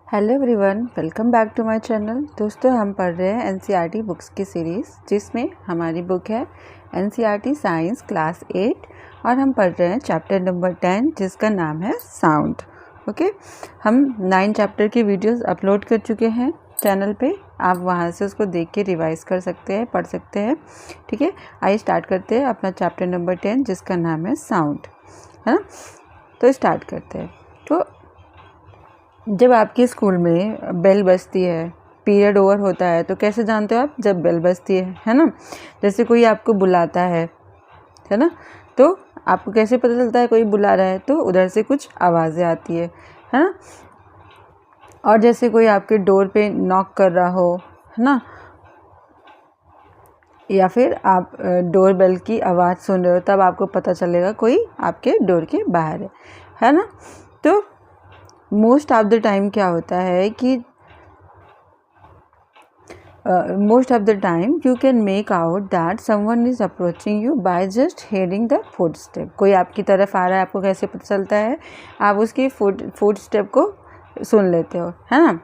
Hello everyone, welcome back to my channel. दोस्तों, हम पढ़ रहे हैं एनसीईआरटी बुक्स की सीरीज़, जिसमें हमारी बुक है एनसीईआरटी साइंस क्लास 8 और हम पढ़ रहे हैं चैप्टर नंबर 10, जिसका नाम है साउंड। ओके, हम 9 चैप्टर की वीडियोस अपलोड कर चुके हैं चैनल पे। आप वहां से उसको देख के रिवाइज कर सकते हैं, पढ़ सकते हैं। ठीक है, आइए स्टार्ट करते हैं अपना चैप्टर नंबर 10, जिसका नाम है साउंड, है ना। तो स्टार्ट करते हैं। तो जब आपके स्कूल में बेल बजती है, पीरियड ओवर होता है, तो कैसे जानते हो आप? जब बेल बजती है ना। जैसे कोई आपको बुलाता है ना, तो आपको कैसे पता चलता है कोई बुला रहा है? तो उधर से कुछ आवाज़ें आती है ना। और जैसे कोई आपके डोर पे नॉक कर रहा हो, है ना, या फिर आप डोर बेल की आवाज़ सुन रहे हो, तब आपको पता चलेगा कोई आपके डोर के बाहर है ना। तो मोस्ट ऑफ द टाइम क्या होता है कि most of the time you can make out that someone is approaching you by just hearing the foot step. कोई आपकी तरफ आ रहा है, आपको कैसे पता चलता है? आप उसकी फुट स्टेप को सुन लेते हो, है ना।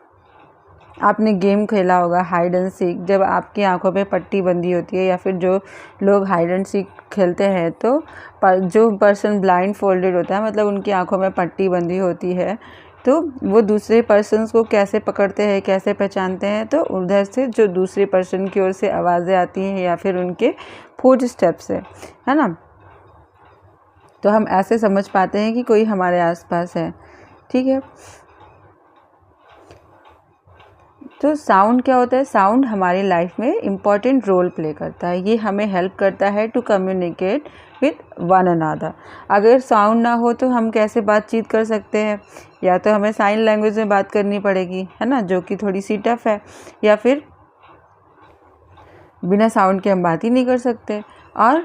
आपने गेम खेला होगा हाइड एंड सीक, जब आपकी आंखों पे पट्टी बंधी होती है, या फिर जो लोग हाइड एंड सीक खेलते हैं, तो जो पर्सन ब्लाइंड फोल्डेड होता है, मतलब उनकी आंखों में पट्टी बंधी होती है, तो वो दूसरे पर्सन्स को कैसे पकड़ते हैं, कैसे पहचानते हैं? तो उधर से जो दूसरे पर्सन की ओर से आवाज़ें आती हैं, या फिर उनके फुट स्टेप से, है ना। तो हम ऐसे समझ पाते हैं कि कोई हमारे आसपास है। ठीक है, तो साउंड क्या होता है? साउंड हमारी लाइफ में इम्पॉर्टेंट रोल प्ले करता है। ये हमें हेल्प करता है to communicate with one another. अगर साउंड ना हो तो हम कैसे बातचीत कर सकते हैं? या तो हमें साइन लैंग्वेज में बात करनी पड़ेगी, है ना, जो कि थोड़ी सी टफ है, या फिर बिना साउंड के हम बात ही नहीं कर सकते। और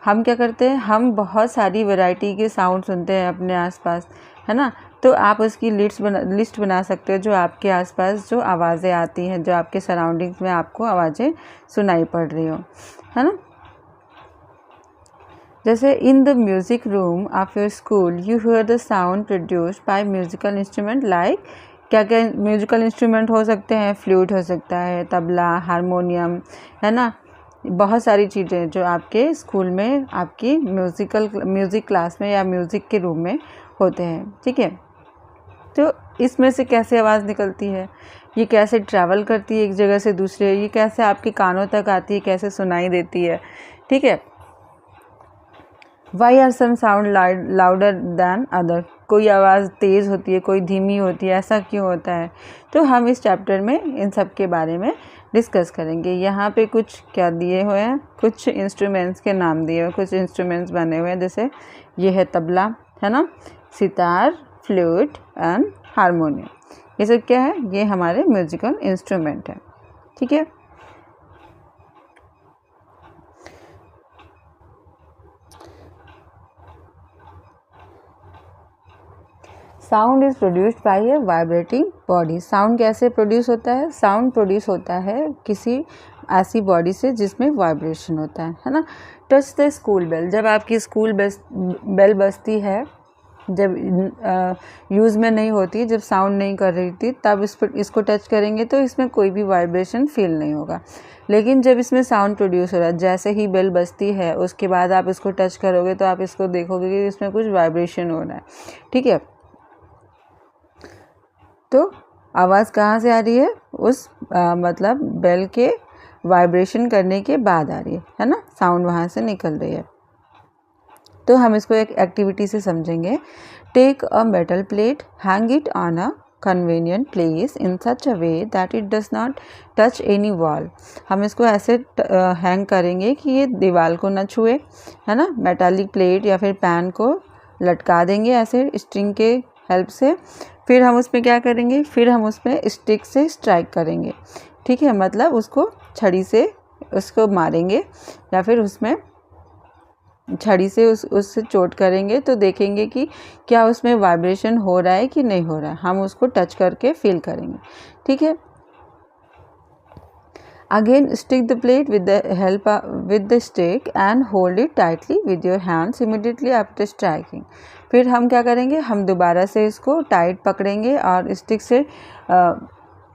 हम क्या करते हैं? हम बहुत सारी वैरायटी के साउंड सुनते हैं अपने आसपास, है ना। तो आप उसकी लिस्ट बना सकते हो, जो आपके आसपास जो आवाज़ें आती हैं, जो आपके सराउंडिंग्स में आपको आवाज़ें सुनाई पड़ रही हो, है ना। जैसे in the music room of your school you here the sound produced bye musical instrument. Like क्या क्या म्यूज़िकल इंस्ट्रूमेंट हो सकते हैं? फ्लूट हो सकता है, तबला, हारमोनियम, है ना। बहुत सारी चीज़ें जो आपके स्कूल में आपकी म्यूज़िक क्लास में या म्यूज़िक के रूम में होते हैं। ठीक है, तो इसमें से कैसे आवाज़ निकलती है, ये कैसे ट्रैवल करती है एक जगह से दूसरे, ये कैसे आपके कानों तक आती है, कैसे सुनाई देती है। ठीक है, why are some sound louder than other. कोई आवाज़ तेज़ होती है, कोई धीमी होती है, ऐसा क्यों होता है? तो हम इस चैप्टर में इन सब के बारे में डिस्कस करेंगे। यहाँ पे कुछ क्या दिए हुए हैं? कुछ इंस्ट्रूमेंट्स के नाम दिए हुए, कुछ इंस्ट्रूमेंट्स बने हुए हैं। जैसे ये है तबला, है ना, सितार, फ्लूट एंड हारमोनियम। ये सब क्या है? ये हमारे म्यूजिकल इंस्ट्रूमेंट है। ठीक है, sound is produced by A vibrating body. Sound कैसे प्रोड्यूस होता है? साउंड प्रोड्यूस होता है किसी ऐसी बॉडी से जिसमें वाइब्रेशन होता है ना। Touch the school bell. जब आपकी स्कूल बेल बजती है, जब यूज़ में नहीं होती, जब साउंड नहीं कर रही थी, तब इसको टच करेंगे तो इसमें कोई भी वाइब्रेशन फील नहीं होगा। लेकिन जब इसमें साउंड प्रोड्यूस हो रहा है, जैसे ही बेल बजती है, उसके बाद आप इसको टच करोगे तो आप इसको देखोगे कि इसमें कुछ वाइब्रेशन हो रहा है। ठीक है, तो आवाज़ कहाँ से आ रही है? उस मतलब बेल के वाइब्रेशन करने के बाद आ रही है ना। साउंड वहाँ से निकल रही है। तो हम इसको एक एक्टिविटी से समझेंगे। Take a metal plate, hang it on a convenient place in such a way that it does not touch any wall. हम इसको ऐसे हैंग करेंगे कि ये दीवार को न छुए, है ना। मेटालिक प्लेट या फिर पैन को लटका देंगे ऐसे स्ट्रिंग के हेल्प से। फिर हम उसमें क्या करेंगे? फिर हम उसमें स्टिक से स्ट्राइक करेंगे। ठीक है, मतलब उसको छड़ी से उसको मारेंगे, या फिर उसमें छड़ी से उससे चोट करेंगे, तो देखेंगे कि क्या उसमें वाइब्रेशन हो रहा है कि नहीं हो रहा है। हम उसको टच करके फील करेंगे। ठीक है, Again, stick the plate with the help with the stick and hold it tightly with your hands immediately after striking. फिर हम क्या करेंगे, हम दोबारा से इसको टाइट पकड़ेंगे और स्टिक से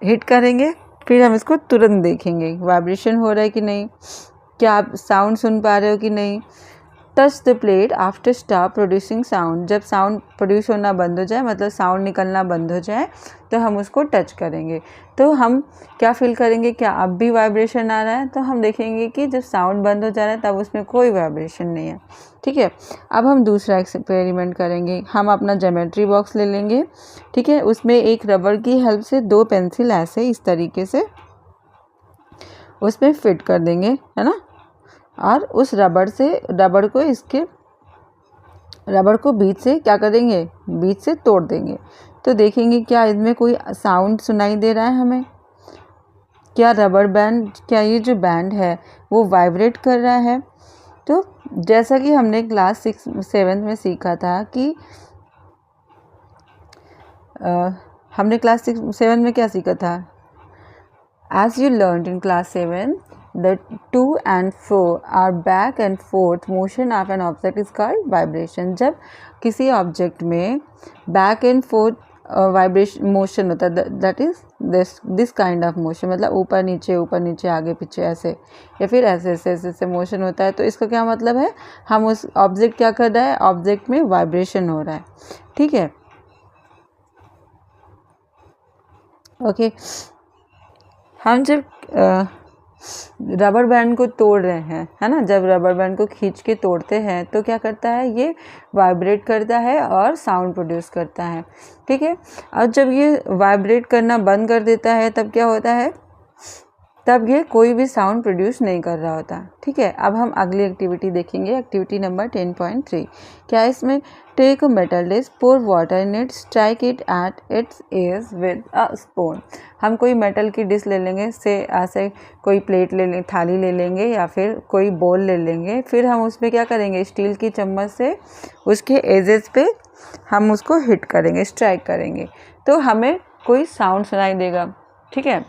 हिट करेंगे। फिर हम इसको तुरंत देखेंगे वाइब्रेशन हो रहा है कि नहीं, क्या आप साउंड सुन पा रहे हो कि नहीं। Touch the plate after stop producing sound, जब साउंड प्रोड्यूस होना बंद हो जाए, मतलब साउंड निकलना बंद हो जाए, तो हम उसको टच करेंगे। तो हम क्या फील करेंगे, क्या अब भी वाइब्रेशन आ रहा है। तो हम देखेंगे कि जब साउंड बंद हो जा रहा है तब उसमें कोई वाइब्रेशन नहीं है। ठीक है, अब हम दूसरा एक्सपेरिमेंट करेंगे। हम अपना ज्योमेट्री बॉक्स ले लेंगे। ठीक है, उसमें एक रबर की हेल्प से 2 पेंसिल ऐसे इस तरीके से उसमें फिट कर देंगे, है ना। और उस रबड़ को बीच से क्या करेंगे, बीच से तोड़ देंगे। तो देखेंगे क्या इसमें कोई साउंड सुनाई दे रहा है हमें, क्या रबर बैंड, क्या ये जो बैंड है वो वाइब्रेट कर रहा है। तो जैसा कि हमने क्लास 6-7 में सीखा था कि हमने क्लास 6-7 में क्या सीखा था, as you learned in class 7, the to and fro or back and forth motion of an object is called vibration। जब किसी ऑब्जेक्ट में back and fourth vibration motion होता है, that is this kind of motion, मतलब ऊपर नीचे आगे पीछे ऐसे, या फिर ऐसे मोशन होता है। तो इसका क्या मतलब है, हम उस ऑब्जेक्ट क्या कर रहा है, ऑब्जेक्ट में वाइब्रेशन हो रहा है। ठीक है, ओके। हम जब रबर बैंड को तोड़ रहे हैं, है ना, जब रबर बैंड को खींच के तोड़ते हैं तो क्या करता है, ये वाइब्रेट करता है और साउंड प्रोड्यूस करता है। ठीक है, और जब ये वाइब्रेट करना बंद कर देता है तब क्या होता है, तब ये कोई भी साउंड प्रोड्यूस नहीं कर रहा होता। ठीक है, अब हम अगली एक्टिविटी देखेंगे, एक्टिविटी नंबर 10.3। क्या इसमें, take a metal dish, pour water in it, strike it at its edge with a spoon. हम कोई मेटल की डिश ले लेंगे, से ऐसे कोई प्लेट ले लेंगे, थाली ले लेंगे या फिर कोई बोल ले लेंगे। फिर हम उसमें क्या करेंगे, स्टील की चम्मच से उसके एजेस पे हम उसको हिट करेंगे, स्ट्राइक करेंगे, तो हमें कोई साउंड सुनाई देगा। ठीक है,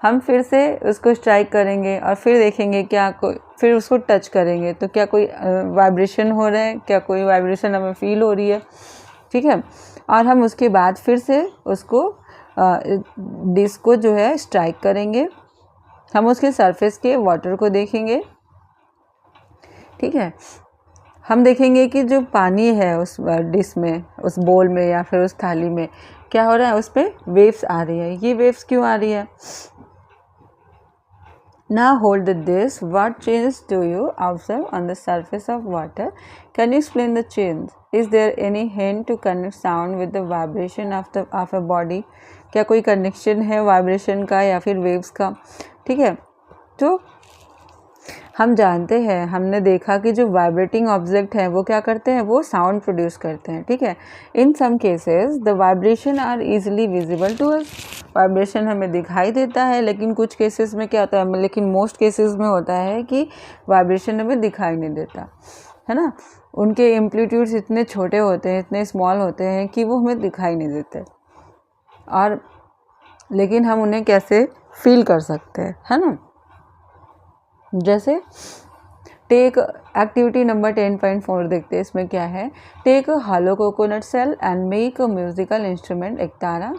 हम फिर से उसको स्ट्राइक करेंगे और फिर देखेंगे क्या कोई, फिर उसको टच करेंगे तो क्या कोई वाइब्रेशन हो रहा है, क्या कोई वाइब्रेशन हमें फील हो रही है। ठीक है, और हम उसके बाद फिर से उसको डिश को जो है स्ट्राइक करेंगे। हम उसके सरफेस के वाटर को देखेंगे। ठीक है, हम देखेंगे कि जो पानी है उस डिश में, उस बोल में या फिर उस थाली में क्या हो रहा है, उस पर वेव्स आ रही है। ये वेव्स क्यों आ रही है। Now hold the dish. What changes do you observe on the surface of water? Can you explain the change? Is there any hint to connect sound with the vibration of a body? क्या कोई connection है vibration का या फिर waves का। ठीक है, तो हम जानते हैं, हमने देखा कि जो वाइब्रेटिंग ऑब्जेक्ट हैं वो क्या करते हैं, वो साउंड प्रोड्यूस करते हैं। ठीक है, in some cases the vibration are easily visible to us, vibration हमें दिखाई देता है, लेकिन कुछ केसेस में क्या होता है, लेकिन मोस्ट केसेस में होता है कि वाइब्रेशन हमें दिखाई नहीं देता, है ना। उनके एम्पलीट्यूड्स इतने छोटे होते हैं, इतने स्मॉल होते हैं कि वो हमें दिखाई नहीं देते, और लेकिन हम उन्हें कैसे फील कर सकते हैं, है ना। जैसे टेक एक्टिविटी नंबर 10.4 देखते हैं, इसमें क्या है, take a hollow coconut shell and make a musical instrument ektara.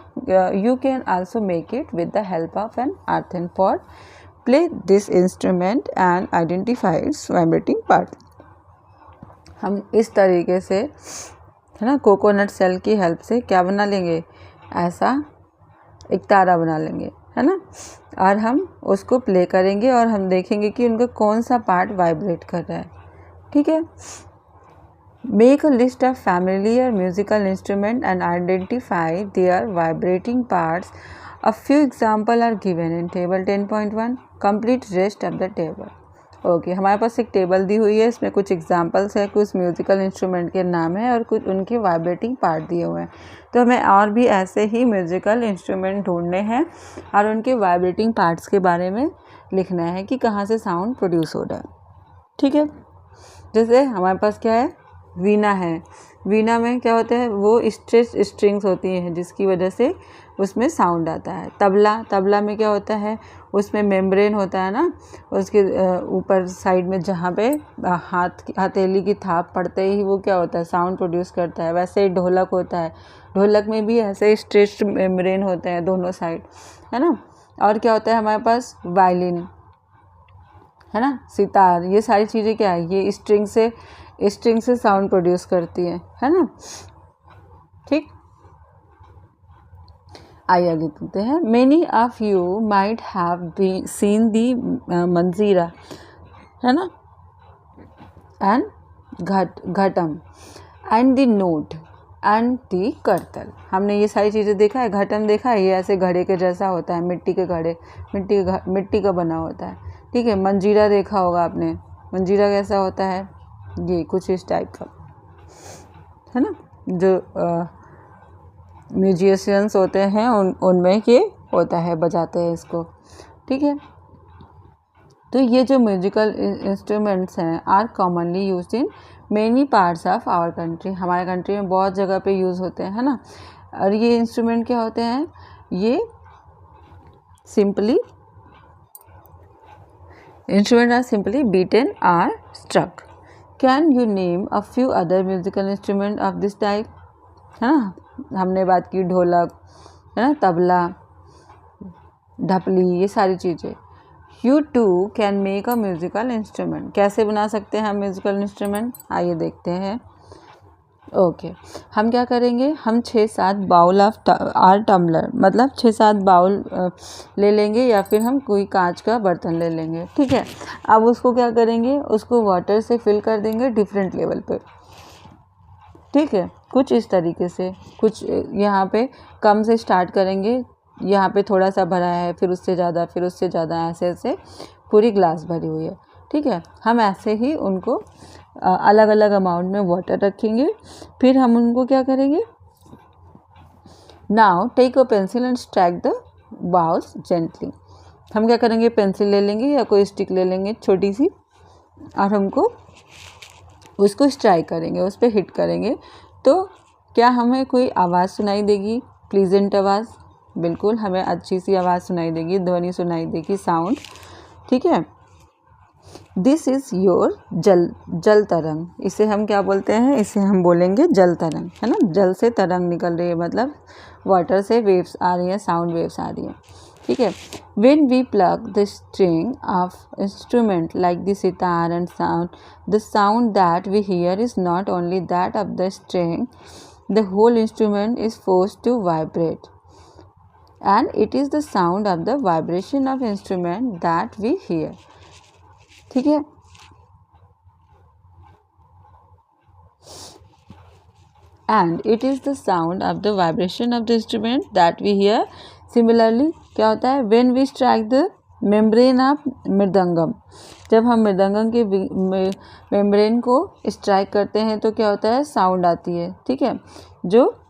You can also make it with the help of an earthen pot. Play this instrument and identify its vibrating part. हम इस तरीके से, है ना, कोकोनट सेल की help से क्या बना लेंगे, ऐसा एक तारा बना लेंगे, है ना, और हम उसको प्ले करेंगे और हम देखेंगे कि उनका कौन सा पार्ट वाइब्रेट कर रहा है। ठीक है, make a list of familiar musical instrument and identify their vibrating parts. A few example are given in table 10.1। Complete rest of the table. Okay, हमारे पास एक टेबल दी हुई है, इसमें कुछ एग्जाम्पल्स है, कुछ म्यूजिकल इंस्ट्रूमेंट के नाम है और कुछ उनके वाइब्रेटिंग पार्ट दिए हुए हैं। तो हमें और भी ऐसे ही म्यूजिकल इंस्ट्रूमेंट ढूंढने हैं और उनके वाइब्रेटिंग पार्ट्स के बारे में लिखना है कि कहाँ से साउंड प्रोड्यूस हो रहा है। ठीक है, जैसे हमारे पास क्या है, वीणा है, वीणा में क्या होता है, वो स्ट्रेच स्ट्रिंग्स होती हैं जिसकी वजह से उसमें साउंड आता है। तबला, तबला में क्या होता है, उसमें मेम्ब्रेन होता है ना, उसके ऊपर साइड में जहाँ पे हथेली की थाप पड़ते ही वो क्या होता है, साउंड प्रोड्यूस करता है। वैसे ही ढोलक होता है, ढोलक में भी ऐसे स्ट्रेच्ड मेम्ब्रेन होते हैं दोनों साइड, है ना। और क्या होता है हमारे पास, वायलिन, है ना, सितार, ये सारी चीज़ें क्या है, ये स्ट्रिंग से साउंड प्रोड्यूस करती है ना। ठीक, आइए आगे चलते हैं। Many of you might have seen the manjira, है ना, and ghatam and the note and the kartal. हमने ये सारी चीज़ें देखा है। घटम देखा है, ये ऐसे घड़े के जैसा होता है, मिट्टी के घड़े, मिट्टी का बना होता है, ठीक है। मंजीरा देखा होगा आपने, मंजीरा कैसा होता है, ये कुछ इस टाइप का, है ना, जो म्यूजिशियंस होते हैं उनमें ये होता है, बजाते हैं इसको, ठीक है। तो ये जो म्यूजिकल इंस्ट्रूमेंट्स हैं are commonly used in many parts of our country, हमारे कंट्री में बहुत जगह पे यूज़ होते हैं, है ना। और ये इंस्ट्रूमेंट क्या होते हैं, ये instrument are simply beaten or struck. Can you name a few other musical instrument of this type, है ना। हमने बात की ढोलक, है ना, तबला, ढपली, ये सारी चीज़ें। You too can make a musical instrument, कैसे बना सकते हैं हम म्यूजिकल इंस्ट्रूमेंट, आइए देखते हैं। ओके, हम क्या करेंगे, हम 6-7 बाउल ऑफ आर टम्बलर, मतलब 6-7 बाउल ले लेंगे, या फिर हम कोई कांच का बर्तन ले लेंगे, ठीक है। अब उसको क्या करेंगे, उसको वाटर से फिल कर देंगे डिफरेंट लेवल पे, ठीक है। कुछ इस तरीके से, कुछ यहाँ पे कम से स्टार्ट करेंगे, यहाँ पे थोड़ा सा भरा है, फिर उससे ज़्यादा, फिर उससे ज़्यादा, ऐसे ऐसे पूरी ग्लास भरी हुई है, ठीक है। हम ऐसे ही उनको अलग अलग अमाउंट में वाटर रखेंगे, फिर हम उनको क्या करेंगे, now take a pencil and strike the bowls gently. हम क्या करेंगे, पेंसिल ले लेंगे या कोई स्टिक ले लेंगे छोटी सी, और हमको उसको स्ट्राइक करेंगे, उस पर हिट करेंगे, तो क्या हमें कोई आवाज़ सुनाई देगी, प्लीजेंट आवाज़, बिल्कुल हमें अच्छी सी आवाज़ सुनाई देगी, ध्वनि सुनाई देगी, साउंड, ठीक है। दिस इज़ योर जल तरंग, इसे हम क्या बोलते हैं, इसे हम बोलेंगे जल तरंग, है ना। जल से तरंग निकल रही है, मतलब वाटर से वेव्स आ रही हैं, साउंड वेव्स आ रही हैं, ठीक है। When we pluck the string of instrument like the sitar and sound, the sound that we hear is not only that of the string, the whole instrument is forced to vibrate, and it is the sound of the vibration of instrument that we hear, ठीक है। And it is the sound of the vibration of the instrument that we hear. Similarly, क्या होता है, when we strike the membrane of mridangam, जब हम मृदंगम के membrane को strike करते हैं तो क्या होता है, साउंड आती है, ठीक है, जो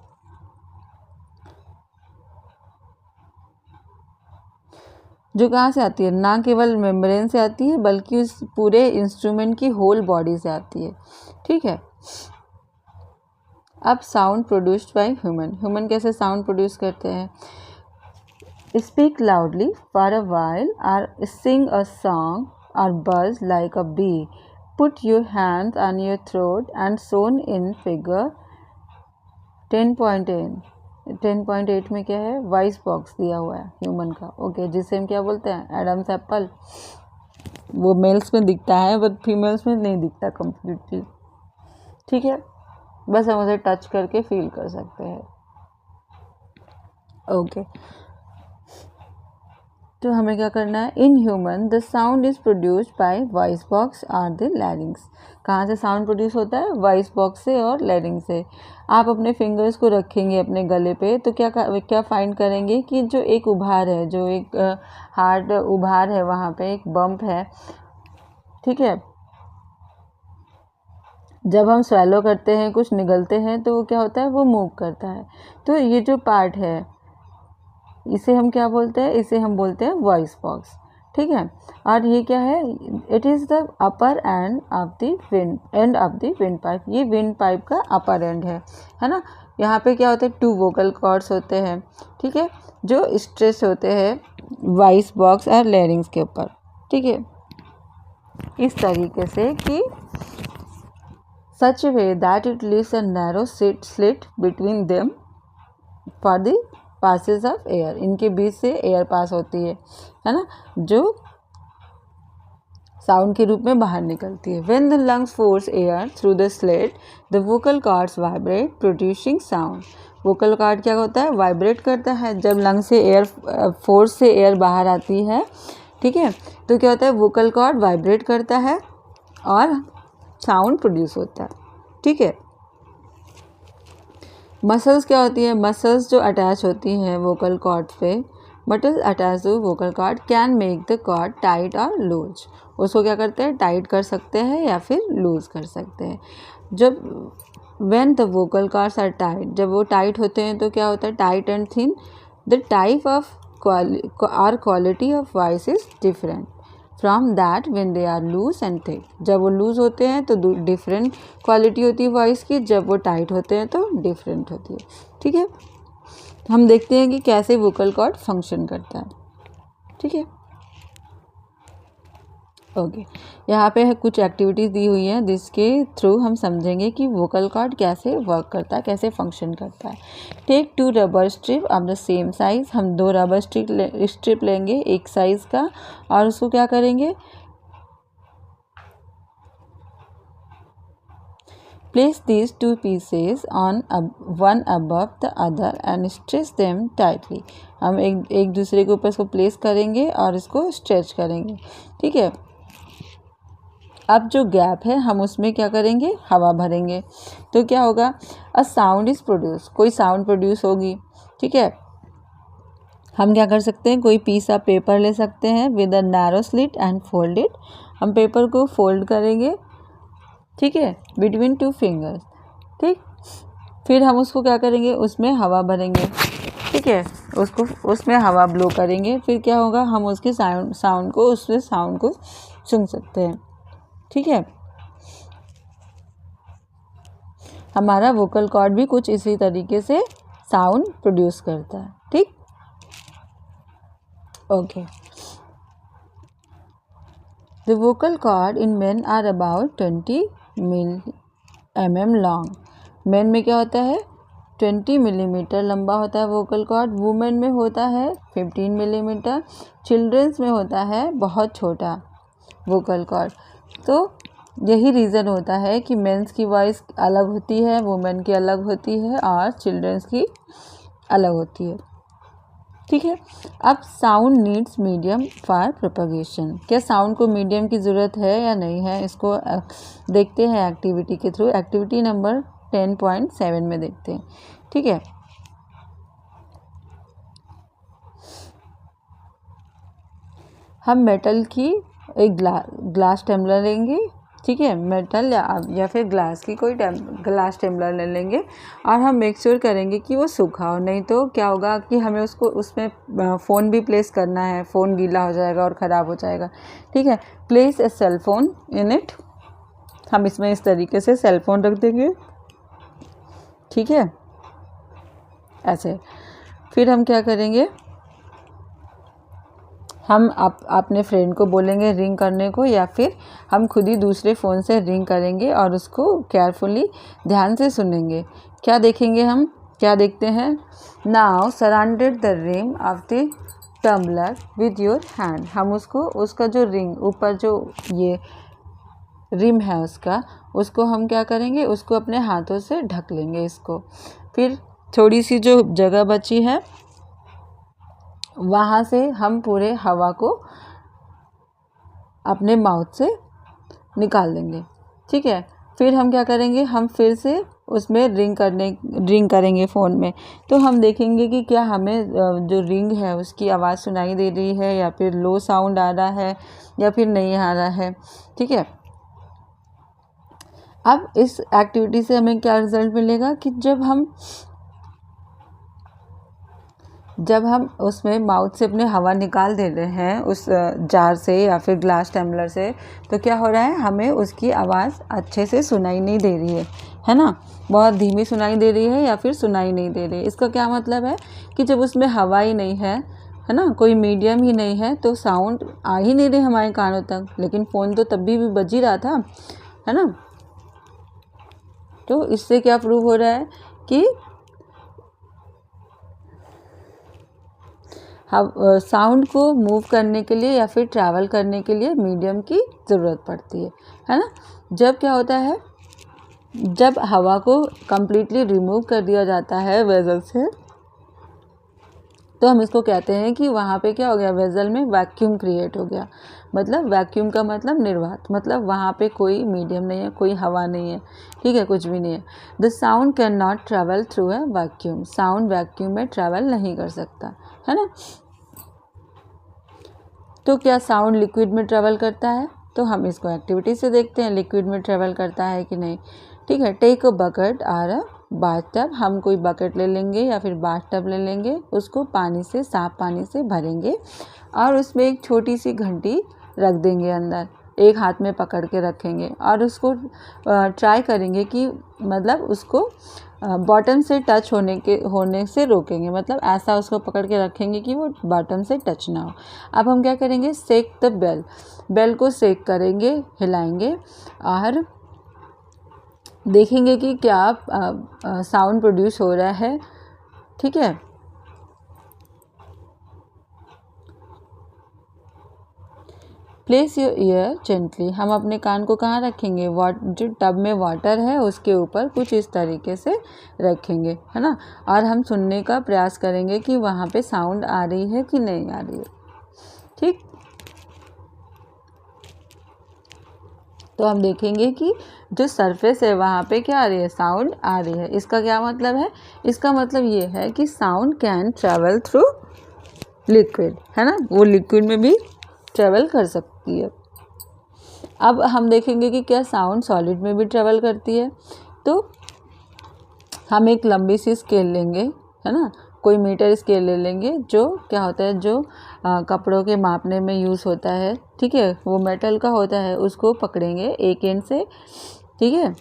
कहाँ से आती है, ना केवल मेम्ब्रेन से आती है बल्कि उस पूरे इंस्ट्रूमेंट की होल बॉडी से आती है, ठीक है। अब साउंड प्रोड्यूस्ड बाय ह्यूमन कैसे साउंड प्रोड्यूस करते हैं, speak loudly for a while or sing a song or buzz like a bee, put your hands on your throat and so in figure 10.8 में क्या है, वॉइस बॉक्स दिया हुआ है human का, ओके, जिसे हम क्या बोलते हैं, एडम्स एप्पल। वो मेल्स में दिखता है बट फीमेल्स में नहीं दिखता कम्प्लीटली, ठीक है, बस हम उसे टच करके फील कर सकते हैं, ओके। तो हमें क्या करना है, in human the sound is produced by voice box और द लैरिंग्स। कहाँ से साउंड प्रोड्यूस होता है, वॉइस बॉक्स से और लैरिंग से। आप अपने फिंगर्स को रखेंगे अपने गले पे तो क्या फाइंड करेंगे कि जो एक उभार है, जो एक हार्ड उभार है, वहाँ पे एक बम्प है, ठीक है। जब हम स्वेलो करते हैं, कुछ निगलते हैं, तो वो क्या होता है, वो मूव करता है। तो ये जो पार्ट है इसे हम क्या बोलते हैं, इसे हम बोलते हैं वॉइस बॉक्स, ठीक है। और ये क्या है, it is the upper end of the wind pipe, ये विंड पाइप का अपर एंड है ना। यहाँ पे क्या होता है, 2 वोकल कॉर्ड्स होते हैं, ठीक है, जो स्ट्रेस होते हैं वॉइस बॉक्स और लैरिंग्स के ऊपर, ठीक है, इस तरीके से कि such a way that it leaves a narrow slit between them for the passage of air, इनके बीच से एयर पास होती है ना, जो साउंड के रूप में बाहर निकलती है। When the lungs force air through the slit, the vocal cords vibrate, producing sound. Vocal cord क्या होता है, वाइब्रेट करता है। जब लंग से एयर फोर्स से एयर बाहर आती है, ठीक है, तो क्या होता है, वोकल कॉर्ड वाइब्रेट करता है और साउंड प्रोड्यूस होता है, ठीक है। मसल्स क्या होती है, मसल्स जो अटैच होती हैं वोकल कॉर्ड पे, muscles attach to vocal cord can make the cord tight और लूज, उसको क्या करते हैं, टाइट कर सकते हैं या फिर लूज कर सकते हैं। जब when the vocal cords are tight, जब वो टाइट होते हैं तो क्या होता है, tight and thin, the type of quality of voice is different from that when they are loose and thick. जब वो लूज होते हैं तो डिफरेंट क्वालिटी होती है वॉइस की, जब वो टाइट होते हैं तो डिफरेंट होती है, ठीक है। हम देखते हैं कि कैसे वोकल कॉर्ड फंक्शन करता है, ठीक है। ओके, यहाँ पे कुछ एक्टिविटीज़ दी हुई हैं जिसके थ्रू हम समझेंगे कि वोकल कॉर्ड कैसे वर्क करता है, कैसे फंक्शन करता है। Take 2 rubber strip of the same size, हम 2 रबर स्ट्रिप लेंगे एक साइज़ का, और उसको क्या करेंगे, place these 2 pieces on one above the other and stretch them tightly. हम एक दूसरे के ऊपर इसको प्लेस करेंगे और इसको स्ट्रेच करेंगे, ठीक है। अब जो गैप है हम उसमें क्या करेंगे, हवा भरेंगे, तो क्या होगा, अ साउंड इज प्रोड्यूस, कोई साउंड प्रोड्यूस होगी, ठीक है। हम क्या कर सकते हैं, कोई पीस ऑफ पेपर ले सकते हैं with a narrow slit and fold it, हम पेपर को फोल्ड करेंगे, ठीक है, बिटवीन 2 फिंगर्स, ठीक। फिर हम उसको क्या करेंगे, उसमें हवा भरेंगे, ठीक है, उसको उसमें हवा ब्लो करेंगे, फिर क्या होगा, हम उसके साउंड को सुन सकते हैं, ठीक है। हमारा वोकल कॉर्ड भी कुछ इसी तरीके से साउंड प्रोड्यूस करता है, ठीक। Okay, the vocal cord in men are about 20 mm long. Men में क्या होता है, 20 मिलीमीटर लंबा होता है वोकल कॉर्ड, वुमेन में होता है 15 मिलीमीटर, चिल्ड्रंस में होता है बहुत छोटा वोकल कॉर्ड। तो यही रीज़न होता है कि मेंस की वॉइस अलग होती है, वुमेन की अलग होती है और चिल्ड्रंस की अलग होती है, ठीक है। अब sound needs medium for propagation, क्या साउंड को मीडियम की ज़रूरत है या नहीं है, इसको देखते हैं एक्टिविटी के थ्रू। एक्टिविटी नंबर 10.7 में देखते हैं, ठीक है। हम मेटल की एक ग्लास टम्बलर लेंगे, ठीक है, मेटल या फिर ग्लास की कोई ग्लास टम्बलर ले लेंगे, और हम मेक श्योर करेंगे कि वो सूखा हो, नहीं तो क्या होगा कि हमें उसमें फ़ोन भी प्लेस करना है, फ़ोन गीला हो जाएगा और ख़राब हो जाएगा, ठीक है। Place a cell phone in it, हम इसमें इस तरीके से सेल फोन रख देंगे, ठीक है, ऐसे। फिर हम क्या करेंगे, हम अपने फ्रेंड को बोलेंगे रिंग करने को, या फिर हम खुद ही दूसरे फ़ोन से रिंग करेंगे और उसको केयरफुली ध्यान से सुनेंगे। क्या देखेंगे, हम क्या देखते हैं, now surrounded the rim of the tumbler with your hand, हम उसका जो रिंग ऊपर जो ये रिम है उसको हम क्या करेंगे, उसको अपने हाथों से ढक लेंगे इसको। फिर थोड़ी सी जो जगह बची है वहाँ से हम पूरे हवा को अपने माउथ से निकाल देंगे, ठीक है। फिर हम क्या करेंगे, हम फिर से उसमें रिंग करेंगे फ़ोन में, तो हम देखेंगे कि क्या हमें जो रिंग है उसकी आवाज़ सुनाई दे रही है, या फिर लो साउंड आ रहा है, या फिर नहीं आ रहा है, ठीक है। अब इस एक्टिविटी से हमें क्या रिज़ल्ट मिलेगा कि जब हम जब हम उसमें माउथ से अपने हवा निकाल दे रहे हैं उस जार से या फिर ग्लास टम्बलर से, तो क्या हो रहा है, हमें उसकी आवाज़ अच्छे से सुनाई नहीं दे रही है ना, बहुत धीमी सुनाई दे रही है या फिर सुनाई नहीं दे रही है। इसका क्या मतलब है कि जब उसमें हवा ही नहीं है ना, कोई मीडियम ही नहीं है, तो साउंड आ ही नहीं रही हमारे कानों तक। लेकिन फ़ोन तो तब भी बज ही रहा था, है ना। तो इससे क्या प्रूव हो रहा है कि साउंड को मूव करने के लिए या फिर ट्रैवल करने के लिए मीडियम की ज़रूरत पड़ती है ना। जब क्या होता है, जब हवा को कम्प्लीटली रिमूव कर दिया जाता है वेज़ल से, तो हम इसको कहते हैं कि वहाँ पे क्या हो गया, वेज़ल में वैक्यूम क्रिएट हो गया। मतलब वैक्यूम का मतलब निर्वात, मतलब वहाँ पे कोई मीडियम नहीं है, कोई हवा नहीं है, ठीक है, कुछ भी नहीं है। The sound can not travel through a vacuum, sound vacuum में ट्रेवल नहीं कर सकता, है ना। तो क्या साउंड लिक्विड में ट्रेवल करता है, तो हम इसको एक्टिविटी से देखते हैं, लिक्विड में ट्रेवल करता है कि नहीं। ठीक है, टेक अ बकेट और अ बाथटब, हम कोई बकेट ले लेंगे या फिर बाथटब ले लेंगे, उसको पानी से, साफ पानी से भरेंगे और उसमें एक छोटी सी घंटी रख देंगे अंदर, एक हाथ में पकड़ के रखेंगे और उसको ट्राई करेंगे कि मतलब उसको बॉटम से टच होने से रोकेंगे, मतलब ऐसा उसको पकड़ के रखेंगे कि वो बॉटम से टच ना हो। अब हम क्या करेंगे, सेक द बेल को सेक करेंगे, हिलाएंगे और देखेंगे कि क्या साउंड प्रोड्यूस हो रहा है। ठीक है, प्लेस योर ईयर जेंटली, हम अपने कान को कहाँ रखेंगे, जो टब में वाटर है उसके ऊपर कुछ इस तरीके से रखेंगे, है ना। और हम सुनने का प्रयास करेंगे कि वहाँ पे साउंड आ रही है कि नहीं आ रही है। ठीक, तो हम देखेंगे कि जो सरफेस है वहाँ पे क्या आ रही है, साउंड आ रही है। इसका क्या मतलब है, इसका मतलब ये है कि sound can travel through liquid, है ना, वो लिक्विड में भी ट्रेवल कर सकती है। अब हम देखेंगे कि क्या साउंड सॉलिड में भी ट्रेवल करती है। तो हम एक लंबी सी स्केल लेंगे, है ना, कोई मीटर स्केल ले लेंगे, जो क्या होता है, जो कपड़ों के मापने में यूज़ होता है। ठीक है, वो मेटल का होता है, उसको पकड़ेंगे एक एंड से। ठीक है,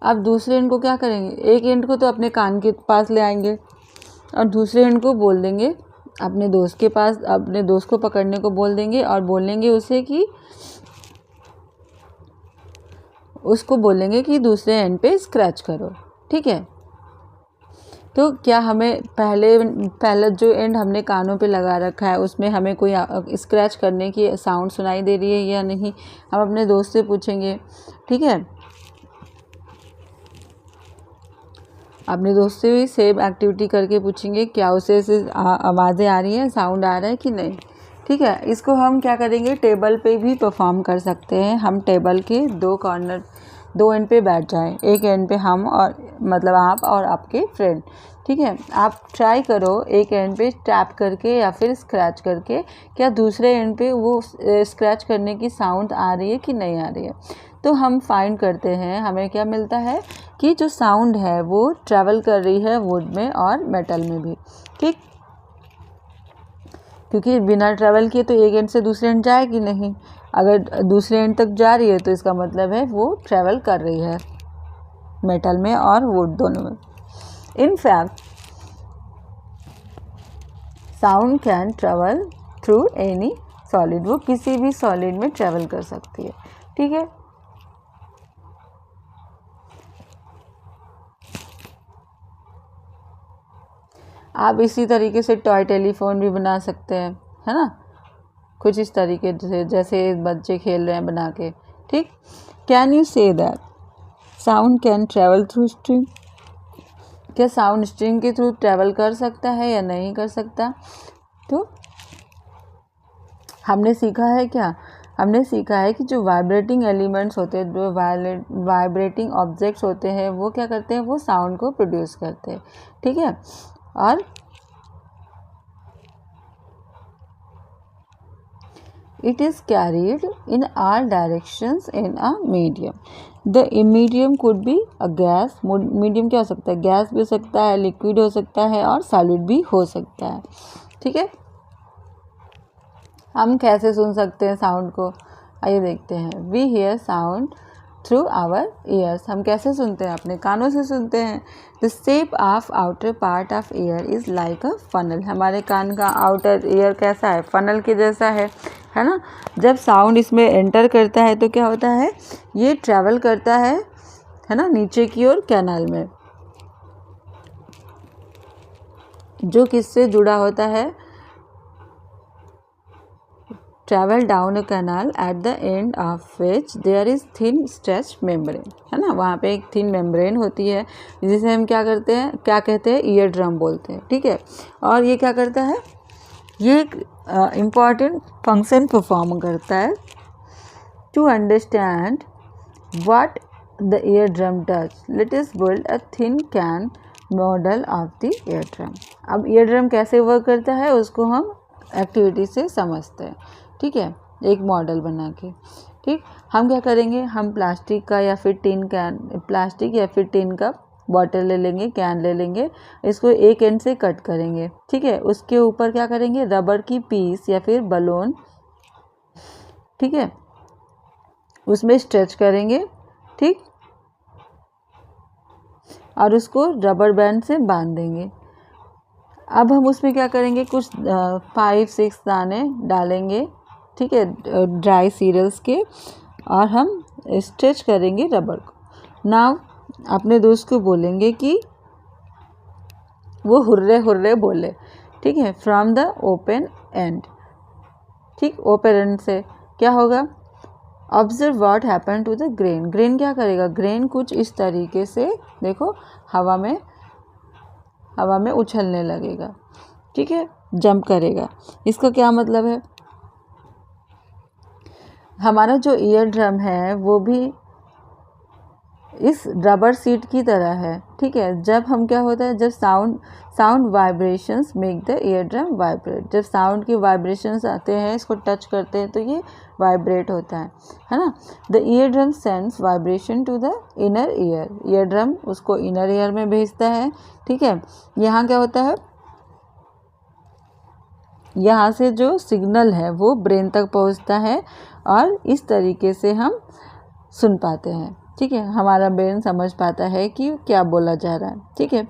अब दूसरे एंड को क्या करेंगे, एक एंड को तो अपने कान के पास ले आएंगे और दूसरे एंड को बोल देंगे अपने दोस्त के पास, अपने दोस्त को पकड़ने को बोल देंगे और बोलेंगे उसे कि उसको बोलेंगे कि दूसरे एंड पे स्क्रैच करो। ठीक है, तो क्या हमें पहला जो एंड हमने कानों पे लगा रखा है उसमें हमें कोई स्क्रैच करने की साउंड सुनाई दे रही है या नहीं, हम अपने दोस्त से पूछेंगे। ठीक है, अपने दोस्त से भी सेम एक्टिविटी करके पूछेंगे क्या उसे आवाज़ें आ रही हैं, साउंड आ रहा है कि नहीं। ठीक है, इसको हम क्या करेंगे, टेबल पे भी परफॉर्म कर सकते हैं। हम टेबल के दो एंड पे बैठ जाएं, एक एंड पे हम और मतलब आप और आपके फ्रेंड। ठीक है, आप ट्राई करो एक एंड पे टैप करके या फिर स्क्रैच करके, क्या दूसरे एंड पे वो स्क्रैच करने की साउंड आ रही है कि नहीं आ रही है। तो हम फाइंड करते हैं, हमें क्या मिलता है कि जो साउंड है वो ट्रैवल कर रही है वुड में और मेटल में भी। ठीक, क्योंकि बिना ट्रैवल किए तो एक एंड से दूसरे एंड जाएगी नहीं, अगर दूसरे एंड तक जा रही है तो इसका मतलब है वो ट्रैवल कर रही है मेटल में और वुड दोनों में। In fact sound can travel through any solid, वो किसी भी सॉलिड में ट्रैवल कर सकती है। ठीक है, आप इसी तरीके से टॉय टेलीफोन भी बना सकते हैं, है ना, कुछ इस तरीके से जैसे बच्चे खेल रहे हैं बना के। ठीक, can you say that sound can travel through string, क्या साउंड स्ट्रिंग के थ्रू ट्रैवल कर सकता है या नहीं कर सकता। तो हमने सीखा है क्या, हमने सीखा है कि जो वाइब्रेटिंग एलिमेंट्स होते हैं, जो वाइब्रेटिंग ऑब्जेक्ट्स होते हैं, वो क्या करते हैं, वो साउंड को प्रोड्यूस करते हैं। ठीक है, और It is carried in all directions in a medium. The medium could be a gas. medium क्या हो सकता है? गैस भी हो सकता है, लिक्विड हो सकता है और सॉलिड भी हो सकता है. ठीक है. हम कैसे सुन सकते हैं साउंड को? आइए देखते हैं. We hear sound through our ears. हम कैसे सुनते हैं? अपने कानों से सुनते हैं. The shape of outer part of ear is like a funnel. हमारे कान का outer ear कैसा है? funnel के जैसा है ना. जब साउंड इसमें एंटर करता है तो क्या होता है? ये ट्रैवल करता है ना, नीचे की ओर कैनाल में, जो किससे जुड़ा होता है? travel down a canal at the end of which there is thin stretched membrane. है ना, वहाँ पे एक थिन मेम्ब्रेन होती है जिसे हम क्या कहते हैं? ईयर ड्रम बोलते हैं. ठीक है. और ये क्या करता है? ये एक इम्पॉर्टेंट फंक्शन परफॉर्म करता है. To understand what the ear drum does, let us build a thin can model of the ear drum. अब ईयर ड्रम कैसे वर्क करता है उसको हम एक्टिविटी से समझते हैं. ठीक है, एक मॉडल बना के. ठीक, हम क्या करेंगे? हम प्लास्टिक का या फिर टिन का बॉटल ले लेंगे, कैन ले लेंगे, इसको एक एंड से कट करेंगे. ठीक है, उसके ऊपर क्या करेंगे? रबर की पीस या फिर बलून, ठीक है, उसमें स्ट्रेच करेंगे. ठीक, और उसको रबर बैंड से बांध देंगे. अब हम उसमें क्या करेंगे? कुछ 5-6 दाने डालेंगे. ठीक है, ड्राई सीरियल्स के, और हम स्ट्रेच करेंगे रबर को. नाउ अपने दोस्त को बोलेंगे कि वो हुर्रे हुर्रे बोले. ठीक है, फ्रॉम द ओपन एंड. ठीक, ओपन एंड से क्या होगा? Observe what happen to the grain. Grain क्या करेगा? ग्रेन कुछ इस तरीके से देखो हवा में उछलने लगेगा. ठीक है, जंप करेगा. इसका क्या मतलब है? हमारा जो ईयर ड्रम है वो भी इस रबर सीट की तरह है. ठीक है, जब हम क्या होता है? जब sound vibrations make the ear drum vibrate. जब साउंड की वाइब्रेशंस आते हैं, इसको टच करते हैं तो ये वाइब्रेट होता है ना. The ear drum sends vibration to the inner ear. Ear drum उसको इनर ईयर में भेजता है. ठीक है, यहाँ क्या होता है? यहाँ से जो सिग्नल है वो ब्रेन तक पहुँचता है और इस तरीके से हम सुन पाते हैं. ठीक है, हमारा ब्रेन समझ पाता है कि क्या बोला जा रहा है. ठीक है,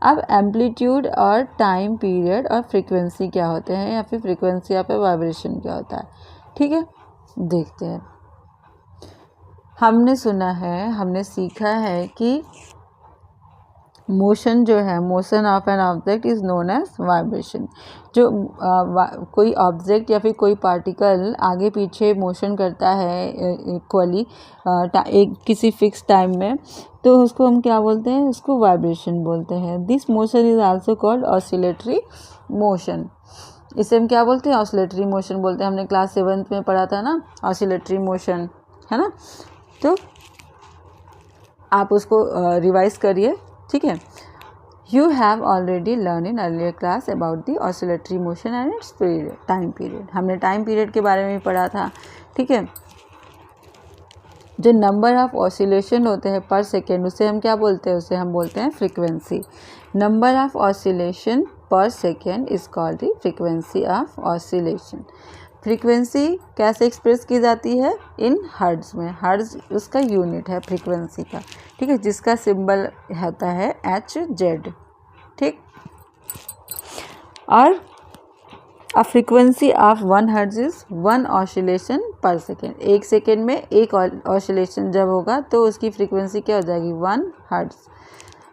अब एम्पलीट्यूड और टाइम पीरियड और फ्रीक्वेंसी क्या होते हैं, या फिर फ्रीक्वेंसी या फिर वाइब्रेशन क्या होता है? ठीक है, देखते हैं. हमने सुना है, हमने सीखा है कि मोशन जो है, motion of an object is known as vibration. जो कोई ऑब्जेक्ट या फिर कोई पार्टिकल आगे पीछे मोशन करता है इक्वली एक किसी फिक्स टाइम में, तो उसको हम क्या बोलते हैं? उसको वाइब्रेशन बोलते हैं. This motion is also called oscillatory motion. इसे हम क्या बोलते हैं? ऑसिलेटरी मोशन बोलते हैं. हमने क्लास 7th में पढ़ा था ना ऑसिलेटरी मोशन, है ना. तो आप उसको रिवाइज करिए. ठीक है, you have already learn in earlier class about the oscillatory motion and it's time period. हमने टाइम पीरियड के बारे में पढ़ा था. ठीक है, जो नंबर ऑफ ऑसिलेशन होते हैं पर सेकेंड, उसे हम क्या बोलते हैं? उसे हम बोलते हैं frequency. Number of oscillation per second is called the frequency of oscillation. Frequency कैसे एक्सप्रेस की जाती है? इन हर्ट्ज में. हर्ट्ज उसका यूनिट है फ्रीक्वेंसी का. ठीक है, जिसका सिंबल होता है HZ. ठीक, और a frequency of 1 hertz is 1 oscillation per second. 1 second में एक ऑसिलेशन जब होगा तो उसकी फ्रीक्वेंसी क्या हो जाएगी? 1 हर्ट्ज,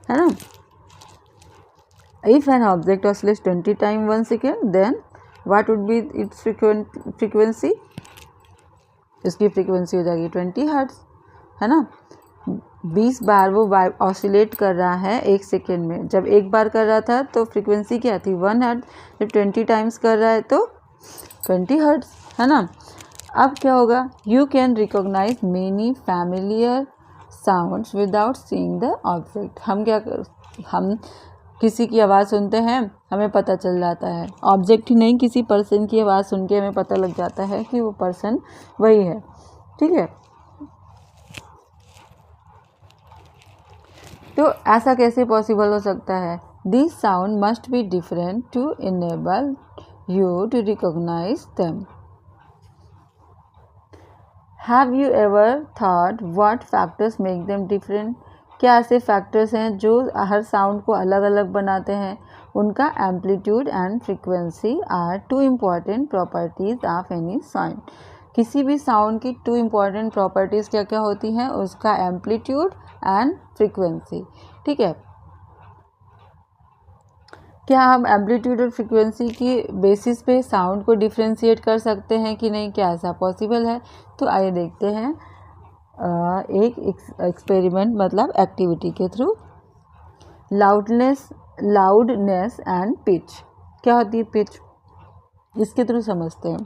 है ना. If an object oscillates 20 time 1 second, then what would be its frequency? इसकी फ्रीक्वेंसी हो जाएगी 20 हर्ट्ज, है ना. 20 बार वो ऑसिलेट कर रहा है 1 सेकेंड में. जब एक बार कर रहा था तो फ्रीक्वेंसी क्या थी? 1 हर्ट्ज. जब 20 टाइम्स कर रहा है तो 20 हर्ट्ज, है ना. अब क्या होगा? You can recognise many familiar sounds without seeing the object. हम किसी की आवाज़ सुनते हैं हमें पता चल जाता है, ऑब्जेक्ट ही नहीं किसी पर्सन की आवाज़ सुन के हमें पता लग जाता है कि वो पर्सन वही है। ठीक है, तो ऐसा कैसे पॉसिबल हो सकता है? This sound must be different to enable you to recognise them. Have you ever thought what factors make them different? क्या ऐसे फैक्टर्स हैं जो हर साउंड को अलग अलग बनाते हैं? उनका amplitude and frequency are two important properties of any sound. किसी भी साउंड की टू इम्पॉर्टेंट प्रॉपर्टीज़ क्या क्या होती हैं? उसका एम्पलीट्यूड एंड फ्रीक्वेंसी। ठीक है, क्या हम एम्पलीट्यूड और फ्रीक्वेंसी की बेसिस पे साउंड को डिफ्रेंशिएट कर सकते हैं कि नहीं? क्या ऐसा पॉसिबल है? तो आइए देखते हैं एक एक्सपेरिमेंट मतलब एक्टिविटी के थ्रू। Loudness and pitch. क्या होती है पिच? इसके थ्रू समझते हैं।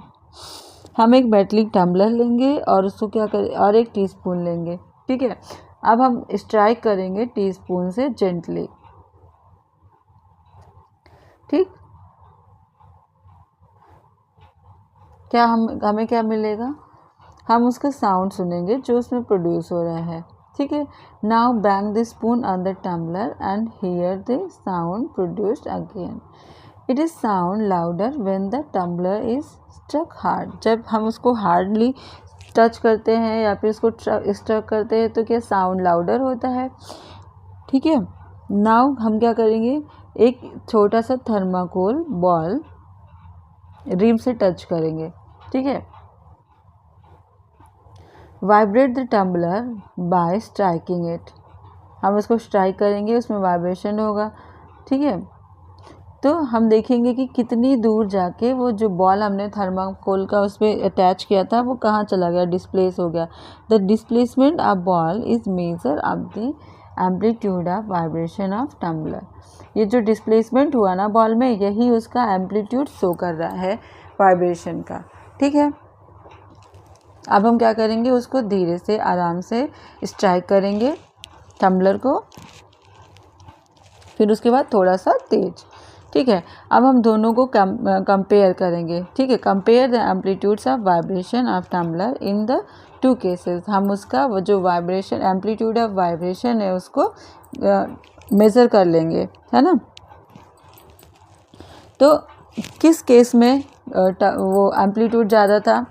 हम एक मेटलिक टम्बलर लेंगे और उसको क्या करें, और एक टीस्पून लेंगे। ठीक है, अब हम स्ट्राइक करेंगे टीस्पून से जेंटली। ठीक, क्या हमें क्या मिलेगा? हम उसका साउंड सुनेंगे जो उसमें प्रोड्यूस हो रहा है। ठीक है, now bang the spoon on the tumbler and hear the sound produced again. It is sound louder when the tumbler is struck hard. जब हम उसको हार्डली टच करते हैं या फिर उसको स्ट्रक करते हैं तो क्या साउंड लाउडर होता है। ठीक है, नाउ हम क्या करेंगे, एक छोटा सा थर्माकोल बॉल रिम से टच करेंगे। ठीक है, vibrate the tumbler by striking it. हम उसको स्ट्राइक करेंगे, उसमें वाइब्रेशन होगा। ठीक है, तो हम देखेंगे कि कितनी दूर जाके वो जो बॉल हमने थर्माकोल का उस पर अटैच किया था वो कहाँ चला गया, डिस्प्लेस हो गया। The displacement of ball is measure of the amplitude of vibration of tumbler. ये जो डिस्प्लेसमेंट हुआ ना बॉल में, यही उसका एम्पलीट्यूड शो कर रहा है वाइब्रेशन का। ठीक है, अब हम क्या करेंगे, उसको धीरे से आराम से स्ट्राइक करेंगे टम्बलर को, फिर उसके बाद थोड़ा सा तेज। ठीक है, अब हम दोनों को कंपेयर करेंगे। ठीक है, compare the amplitudes of vibration of tumbler in the two cases. हम उसका वो जो वाइब्रेशन एम्पलीट्यूड ऑफ वाइब्रेशन है उसको मेज़र कर लेंगे, है ना। तो किस केस में वो एम्पलीट्यूड ज़्यादा था,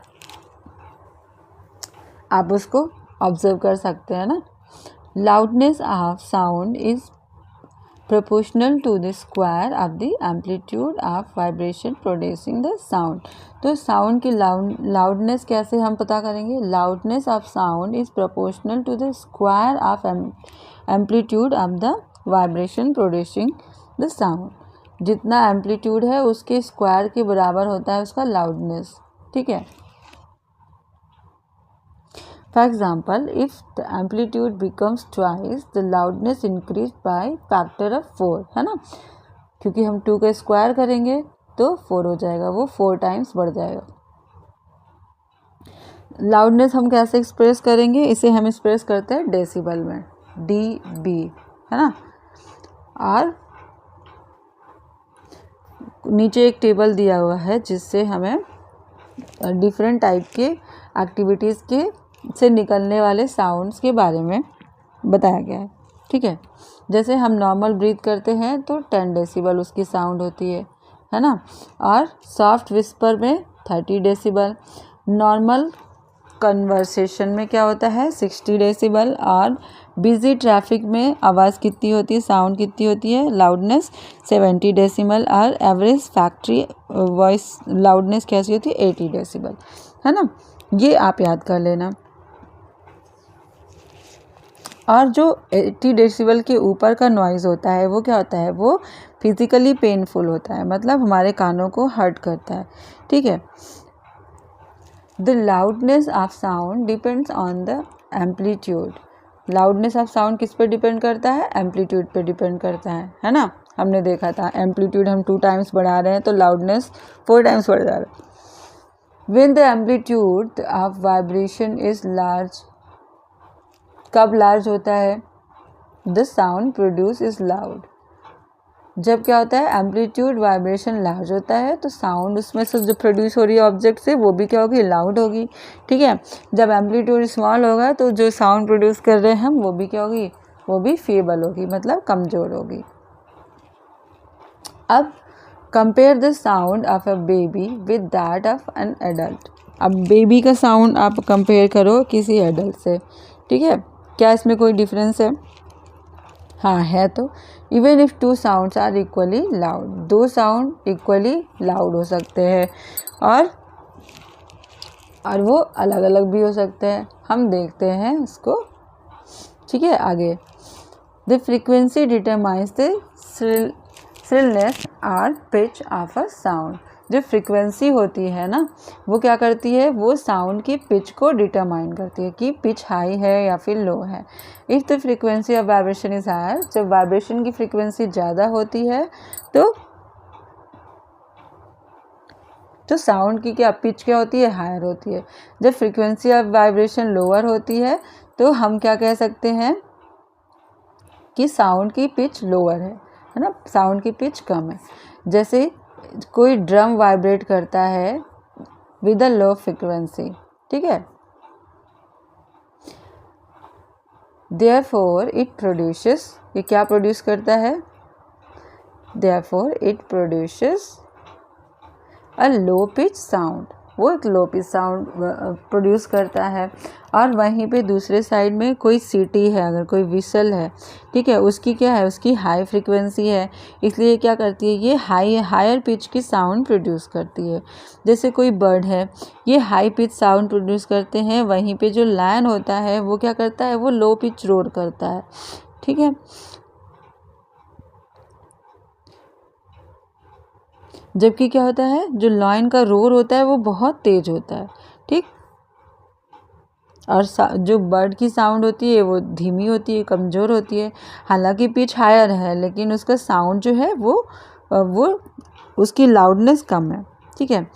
आप उसको ऑब्जर्व कर सकते हैं ना। Loudness of sound is proportional to the square of the amplitude of vibration producing the sound. तो साउंड की लाउडनेस कैसे हम पता करेंगे? Loudness of sound is proportional to the square of amplitude of the vibration producing the sound. जितना amplitude है उसके square के बराबर होता है उसका लाउडनेस। ठीक है, for example, if the amplitude becomes twice, the loudness increased by factor of 4, है ना, क्योंकि हम 2 का स्क्वायर करेंगे तो 4 हो जाएगा, वो 4 टाइम्स बढ़ जाएगा। लाउडनेस हम कैसे एक्सप्रेस करेंगे? इसे हम एक्सप्रेस करते हैं डेसिबल में, dB, है ना। और नीचे एक टेबल दिया हुआ है जिससे हमें डिफरेंट टाइप के एक्टिविटीज़ के से निकलने वाले साउंड्स के बारे में बताया गया है। ठीक है, जैसे हम नॉर्मल ब्रीथ करते हैं तो 10 डेसिबल उसकी साउंड होती है ना। और सॉफ्ट विस्पर में 30 डेसिबल। नॉर्मल कन्वर्सेशन में क्या होता है 60 डेसिबल। और बिजी ट्रैफिक में आवाज़ कितनी होती है, साउंड कितनी होती है, लाउडनेस 70 डेसिबल। और एवरेज फैक्ट्री वॉइस लाउडनेस कैसी होती है 80 डेसिबल, है ना। ये आप याद कर लेना। और जो 80 डेसिबल के ऊपर का नॉइज़ होता है वो क्या होता है, वो फिज़िकली पेनफुल होता है, मतलब हमारे कानों को हर्ट करता है। ठीक है, the loudness of sound depends on the amplitude. Loudness of sound किस पे डिपेंड करता है? एम्पलीट्यूड पे डिपेंड करता है ना। हमने देखा था एम्पलीट्यूड हम 2 टाइम्स बढ़ा रहे हैं तो लाउडनेस 4 टाइम्स बढ़ जा रहा है। When the amplitude of vibration is large, कब लार्ज होता है? The sound produced is loud. जब क्या होता है एम्पलीट्यूड वाइब्रेशन लार्ज होता है तो साउंड उसमें से जो प्रोड्यूस हो रही है ऑब्जेक्ट से वो भी क्या होगी, लाउड होगी। ठीक है, जब एम्पलीट्यूड स्मॉल होगा तो जो साउंड प्रोड्यूस कर रहे हैं हम वो भी क्या होगी, वो भी फेबल होगी, मतलब कमज़ोर होगी। अब compare the sound of a baby with that of an adult. अब बेबी का साउंड आप कंपेयर करो किसी एडल्ट से। ठीक है, क्या इसमें कोई डिफरेंस है? हाँ है। तो even if two sounds are equally loud, दो साउंड इक्वली लाउड हो सकते हैं और वो अलग अलग भी हो सकते हैं। हम देखते हैं इसको। ठीक है, आगे the frequency determines the shrillness और पिच ऑफ अ साउंड। जो फ्रीक्वेंसी होती है ना वो क्या करती है, वो साउंड की पिच को डिटरमाइन करती है कि पिच हाई है या फिर लो है। If the frequency of vibration is higher, जब वाइब्रेशन की फ्रीक्वेंसी ज़्यादा होती है तो साउंड की क्या पिच क्या होती है, हायर होती है। जब फ्रीक्वेंसी ऑफ वाइब्रेशन लोअर होती है तो हम क्या कह सकते हैं कि साउंड की पिच लोअर है ना, साउंड की पिच कम है। जैसे कोई ड्रम वाइब्रेट करता है विद अ लो फ्रीक्वेंसी। ठीक है, देयरफॉर इट प्रोड्यूसेस, ये क्या प्रोड्यूस करता है, therefore it produces a low pitch sound, वो एक लो पिच साउंड प्रोड्यूस करता है। और वहीं पे दूसरे साइड में कोई सीटी है, अगर कोई विसल है, ठीक है, उसकी क्या है, उसकी हाई फ्रीक्वेंसी है, इसलिए क्या करती है, ये हायर पिच की साउंड प्रोड्यूस करती है। जैसे कोई बर्ड है, ये हाई पिच साउंड प्रोड्यूस करते हैं, वहीं पे जो लायन होता है वो क्या करता है, वो लो पिच रोर करता है। ठीक है, जबकि क्या होता है, जो लायन का रोर होता है वो बहुत तेज होता है। ठीक, और जो बर्ड की साउंड होती है वो धीमी होती है, कमज़ोर होती है। हालांकि पिच हायर है लेकिन उसका साउंड जो है वो उसकी लाउडनेस कम है। ठीक है,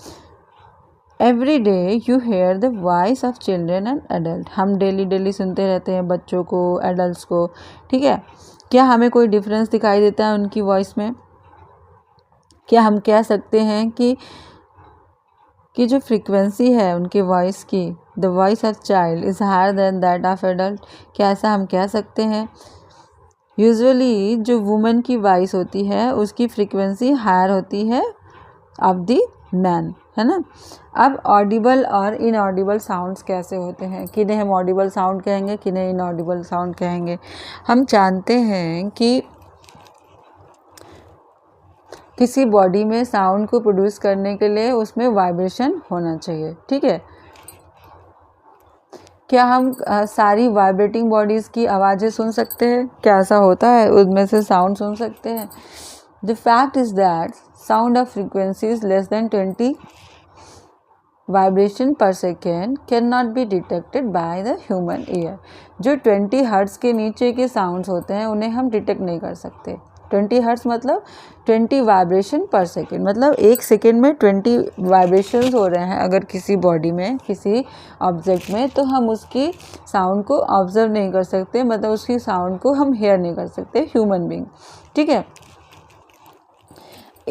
every day you hear the voice of children and adult, हम डेली सुनते रहते हैं बच्चों को, एडल्ट्स को। ठीक है, क्या हमें कोई डिफरेंस दिखाई देता है उनकी वॉइस में? क्या हम कह सकते हैं कि जो फ्रीक्वेंसी है उनकी वॉइस की, the voice of child is higher than that of adult, क्या ऐसा हम कह सकते हैं? यूजुअली जो वुमेन की वॉइस होती है उसकी फ्रीक्वेंसी हायर होती है ऑफ द मैन, है ना। अब ऑडिबल और इनऑडिबल साउंड्स कैसे होते हैं, किन्हें हम ऑडिबल साउंड कहेंगे, किन्हें इनऑडिबल साउंड कहेंगे। हम जानते हैं कि किसी बॉडी में साउंड को प्रोड्यूस करने के लिए उसमें वाइब्रेशन होना चाहिए। ठीक है, क्या हम सारी वाइब्रेटिंग बॉडीज़ की आवाज़ें सुन सकते हैं? क्या ऐसा होता है, उनमें से साउंड सुन सकते हैं? The fact is that sound of frequencies less than 20 vibration per second can not be detected by the human ear. जो 20 हर्ट्ज़ के नीचे के साउंड्स होते हैं उन्हें हम डिटेक्ट नहीं कर सकते। 20 हर्ट्ज़ मतलब 20 वाइब्रेशन पर सेकेंड, मतलब एक सेकेंड में 20 वाइब्रेशंस हो रहे हैं अगर किसी बॉडी में, किसी ऑब्जेक्ट में, तो हम उसकी साउंड को ऑब्जर्व नहीं कर सकते, मतलब उसकी साउंड को हम हेयर नहीं कर सकते, ह्यूमन बीइंग। ठीक है,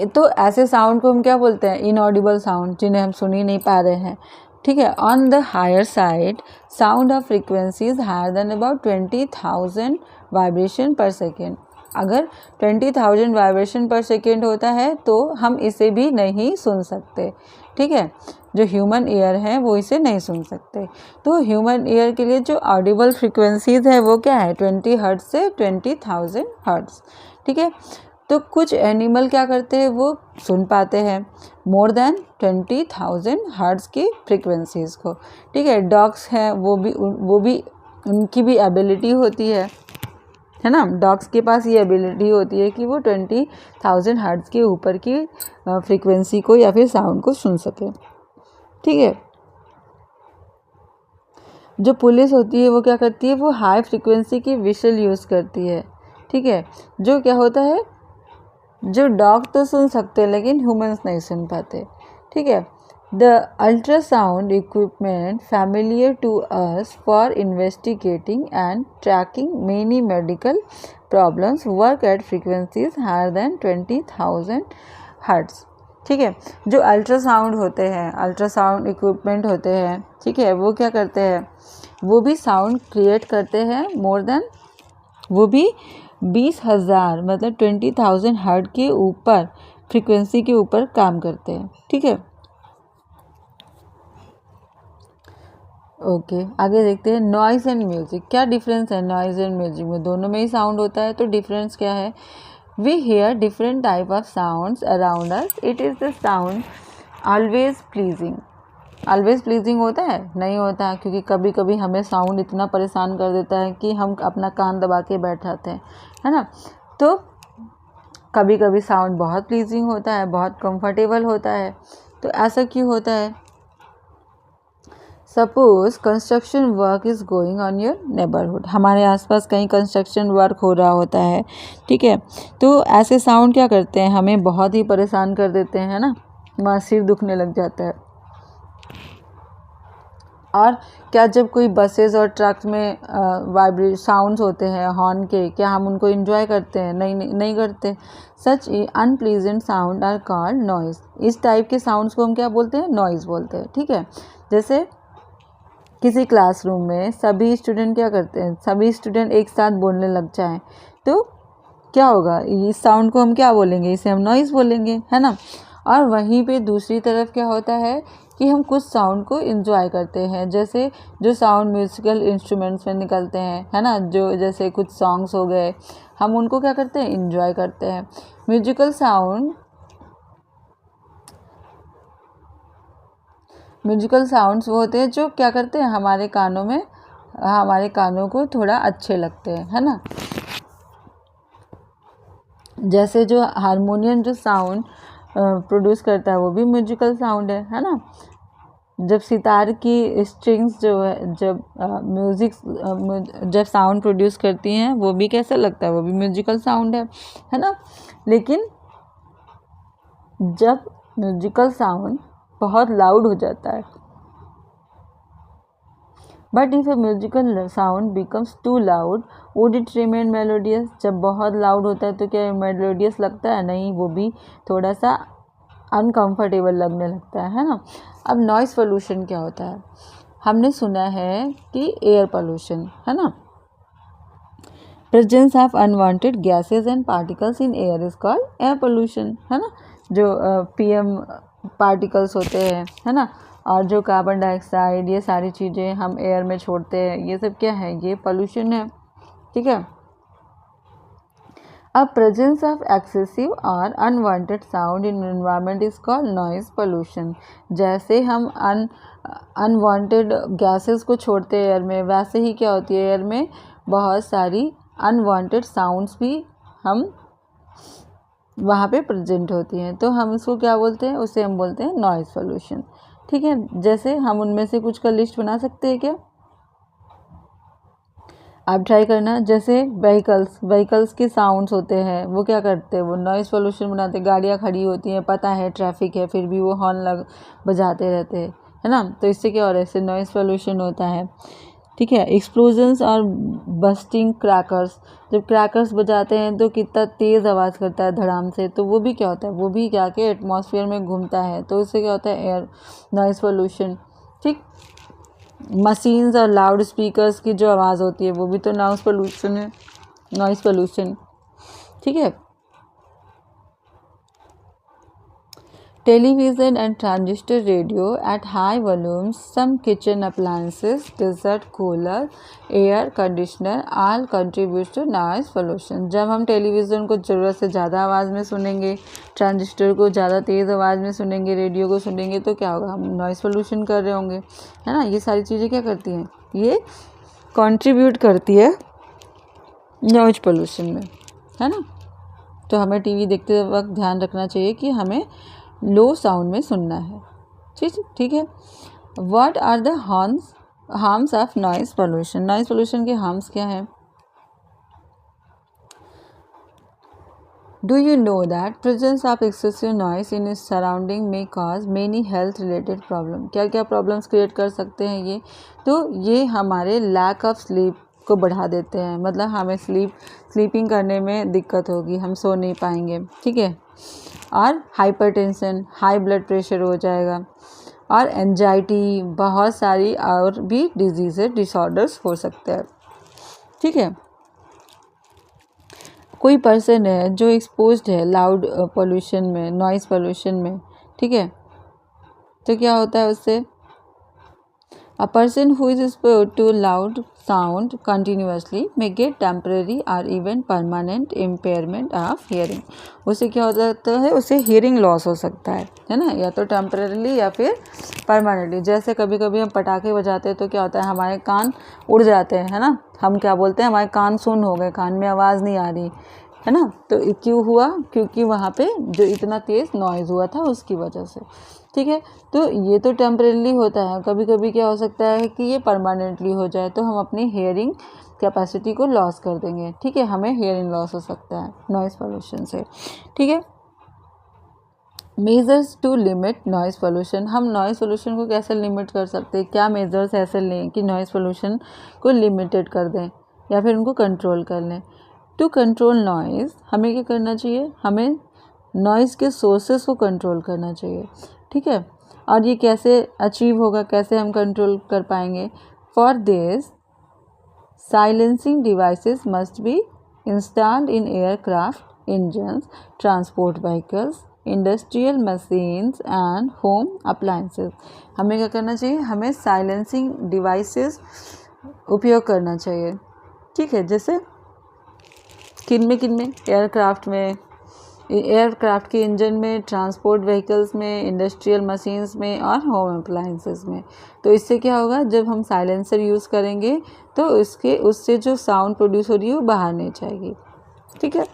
तो ऐसे साउंड को हम क्या बोलते हैं, इनऑडिबल साउंड, जिन्हें हम सुन ही नहीं पा रहे हैं। ठीक है, on the higher side sound of frequencies higher than about 20,000 vibration per second. अगर 20,000 वाइब्रेशन पर सेकेंड होता है तो हम इसे भी नहीं सुन सकते। ठीक है, जो ह्यूमन ईयर है वो इसे नहीं सुन सकते। तो ह्यूमन ईयर के लिए जो ऑडिबल फ्रीक्वेंसीज है वो क्या है, 20 हर्ट्ज़ से 20,000 हर्ट्ज़। ठीक है, तो कुछ एनिमल क्या करते हैं, वो सुन पाते हैं मोर देन 20,000 हर्ट्ज़ की फ्रीक्वेंसीज़ को। ठीक है, डॉग्स हैं वो भी उनकी भी एबिलिटी होती है ना, डॉग्स के पास ये एबिलिटी होती है कि वो 20,000 हर्ट्ज़ के ऊपर की फ्रीक्वेंसी को या फिर साउंड को सुन सके। ठीक है, जो पुलिस होती है वो क्या करती है, वो हाई फ्रीक्वेंसी की विशल यूज़ करती है। ठीक है, जो क्या होता है, जो डॉग तो सुन सकते हैं लेकिन ह्यूमंस नहीं सुन पाते। ठीक है, The ultrasound equipment familiar to us for investigating and tracking many medical problems work at frequencies higher than 20,000 Hz. ठीक है, जो अल्ट्रासाउंड होते हैं, अल्ट्रासाउंड इक्विपमेंट होते हैं, ठीक है, वो क्या करते हैं, वो भी साउंड क्रिएट करते हैं मोर देन, वो भी 20,000 मतलब 20,000 हर्ट्ज के ऊपर फ्रीक्वेंसी के ऊपर काम करते हैं. ठीक है, ओके आगे देखते हैं. नॉइज़ एंड म्यूज़िक, क्या डिफरेंस है नॉइज़ एंड म्यूज़िक में? दोनों में ही साउंड होता है, तो डिफरेंस क्या है? We hear different type of sounds around us. It is the sound always pleasing. Always pleasing होता है? नहीं होता, क्योंकि कभी कभी हमें साउंड इतना परेशान कर देता है कि हम अपना कान दबा के बैठ जाते हैं, है ना. तो कभी कभी साउंड बहुत प्लीजिंग होता है, बहुत कंफर्टेबल होता है. तो ऐसा क्यों होता है? Suppose construction work is going on your neighbourhood. हमारे आसपास कहीं कंस्ट्रक्शन वर्क हो रहा होता है, ठीक है, तो ऐसे साउंड क्या करते हैं, हमें बहुत ही परेशान कर देते हैं, है ना. वहाँ सिर दुखने लग जाता है. और क्या जब कोई बसेस और ट्रक्स में वाइब्रेट साउंड्स होते हैं हॉर्न के, क्या हम उनको एंजॉय करते हैं? नहीं करते. Such unpleasant sound are called noise. इस टाइप के साउंड्स को हम क्या बोलते हैं? नॉइज़ बोलते हैं. ठीक है, जैसे किसी क्लासरूम में सभी स्टूडेंट क्या करते हैं, सभी स्टूडेंट एक साथ बोलने लग जाएं, तो क्या होगा? इस साउंड को हम क्या बोलेंगे? इसे हम नॉइज़ बोलेंगे, है ना. और वहीं पे दूसरी तरफ क्या होता है कि हम कुछ साउंड को एंजॉय करते हैं, जैसे जो साउंड म्यूजिकल इंस्ट्रूमेंट्स में निकलते हैं, है ना, जो जैसे कुछ सॉन्ग्स हो गए, हम उनको क्या करते हैं? एंजॉय करते हैं. म्यूजिकल साउंड्स वो होते हैं जो क्या करते हैं, हमारे कानों को थोड़ा अच्छे लगते हैं, है ना. जैसे जो हारमोनियम जो साउंड प्रोड्यूस करता है वो भी म्यूजिकल साउंड है ना. जब सितार की स्ट्रिंग्स जो है, जब जब साउंड प्रोड्यूस करती हैं, वो भी कैसा लगता है? वो भी म्यूजिकल साउंड है ना. लेकिन जब म्यूजिकल साउंड बहुत लाउड हो जाता है, but if a musical sound becomes too loud would it remain melodious. जब बहुत लाउड होता है तो क्या मेलोडियस लगता है? नहीं, वो भी थोड़ा सा अनकंफर्टेबल लगने लगता है ना. अब नॉइज़ पोल्यूशन क्या होता है? हमने सुना है कि एयर पोल्यूशन, है ना, presence of unwanted gases and particles in air is called air pollution, है ना. जो पीएम पार्टिकल्स होते हैं, है ना, और जो कार्बन डाइऑक्साइड, ये सारी चीज़ें हम एयर में छोड़ते हैं, ये सब क्या है? ये पोल्यूशन है. ठीक है. A presence of excessive or unwanted sound in environment is called noise pollution. जैसे हम अनवांटेड गैसेस को छोड़ते हैं एयर में, वैसे ही क्या होती है, एयर में बहुत सारी अनवांटेड साउंड्स भी हम वहाँ पे प्रेजेंट होती हैं, तो हम उसको क्या बोलते हैं? उसे हम बोलते हैं नॉइज़ पोल्यूशन. ठीक है, जैसे हम उनमें से कुछ का लिस्ट बना सकते हैं क्या? आप ट्राई करना. जैसे व्हीकल्स के साउंड्स होते हैं, वो क्या करते हैं? वो नॉइज़ पोल्यूशन बनाते हैं. गाड़ियाँ खड़ी होती हैं, पता है ट्रैफिक है, फिर भी वो हॉर्न बजाते रहते हैं, है ना. तो इससे क्या हो रहा है? इससे नॉइज़ पोल्यूशन होता है. ठीक है. एक्सप्लोजन्स और बस्टिंग क्रैकर्स, जब क्रैकर्स बजाते हैं तो कितना तेज़ आवाज़ करता है धड़ाम से, तो वो भी क्या होता है? वो भी क्या के एटमॉस्फेयर में घूमता है, तो इससे क्या होता है? Air noise pollution. ठीक. मशीन्स और लाउड स्पीकर्स की जो आवाज़ होती है, वो भी तो नॉइज़ पोल्यूशन. ठीक है. Television and transistor radio at high volumes, some kitchen appliances, dessert cooler, air conditioner all contribute to noise pollution. जब हम टेलीविज़न को ज़रूरत से ज़्यादा आवाज़ में सुनेंगे, ट्रांजिस्टर को ज़्यादा तेज़ आवाज़ में सुनेंगे, रेडियो को सुनेंगे, तो क्या होगा? हम नॉइज़ पोल्यूशन कर रहे होंगे, है ना. ये सारी चीज़ें क्या करती हैं? ये कंट्रीब्यूट करती है नॉइज़ पोल्यूशन में, है ना. तो हमें टीवी देखते वक्त ध्यान रखना चाहिए कि हमें लो साउंड में सुनना है. ठीक है. What are the harms of noise pollution? Noise pollution के हार्म्स क्या हैं? Do you know that presence of excessive noise in इस सराउंडिंग में cause many health related problem. क्या क्या प्रॉब्लम्स क्रिएट कर सकते हैं ये? तो ये हमारे लैक ऑफ स्लीप को बढ़ा देते हैं, मतलब हमें स्लीपिंग करने में दिक्कत होगी, हम सो नहीं पाएंगे, ठीक है। और हाइपरटेंशन, हाई ब्लड प्रेशर हो जाएगा, और एंजाइटी, बहुत सारी और भी डिजीज़ डिसऑर्डर्स हो सकते हैं, ठीक है। कोई पर्सन है जो एक्सपोज्ड है लाउड पोल्यूशन में, नॉइज़ पोल्यूशन में, ठीक है, तो क्या होता है उससे? A person who is exposed to loud sound continuously may get temporary or even permanent impairment of hearing. उसे क्या हो जाता है? उसे hearing loss हो सकता है ना, या तो temporarily या फिर permanently। जैसे कभी कभी हम पटाखे बजाते हैं तो क्या होता है, हमारे कान उड़ जाते हैं, है ना, हम क्या बोलते हैं, हमारे कान सुन हो गए, कान में आवाज़ नहीं आ रही, है ना। तो क्यों हुआ? क्योंकि वहाँ पे जो इतना तेज़ नॉइज़ हुआ था उसकी वजह से, ठीक है। तो ये तो टेम्परेली होता है, कभी कभी क्या हो सकता है कि ये परमानेंटली हो जाए, तो हम अपनी हेयरिंग कैपेसिटी को लॉस कर देंगे, ठीक है, हमें हेयरिंग लॉस हो सकता है नॉइज़ पोल्यूशन से, ठीक है। Measures to limit noise pollution. हम नॉइज़ पोल्यूशन को कैसे लिमिट कर सकते हैं? क्या मेजर्स ऐसे लें कि नॉइज़ पोल्यूशन को लिमिटेड कर दें या फिर उनको कंट्रोल कर लें? टू कंट्रोल नॉइज़ हमें क्या करना चाहिए? हमें नॉइज़ के सोर्सेस को कंट्रोल करना चाहिए, ठीक है। और ये कैसे अचीव होगा, कैसे हम कंट्रोल कर पाएंगे? For this silencing devices must be installed in aircraft, engines, transport vehicles, industrial machines and home appliances. हमें क्या करना चाहिए? हमें साइलेंसिंग डिवाइसेस उपयोग करना चाहिए, ठीक है। जैसे किन में? एयरक्राफ्ट में, एयरक्राफ्ट के इंजन में, ट्रांसपोर्ट व्हीकल्स में, इंडस्ट्रियल मशीन्स में और होम अप्लायंसेस में। तो इससे क्या होगा? जब हम साइलेंसर यूज़ करेंगे तो उससे जो साउंड प्रोड्यूस हो रही है वो बाहर नहीं जाएगी, ठीक है।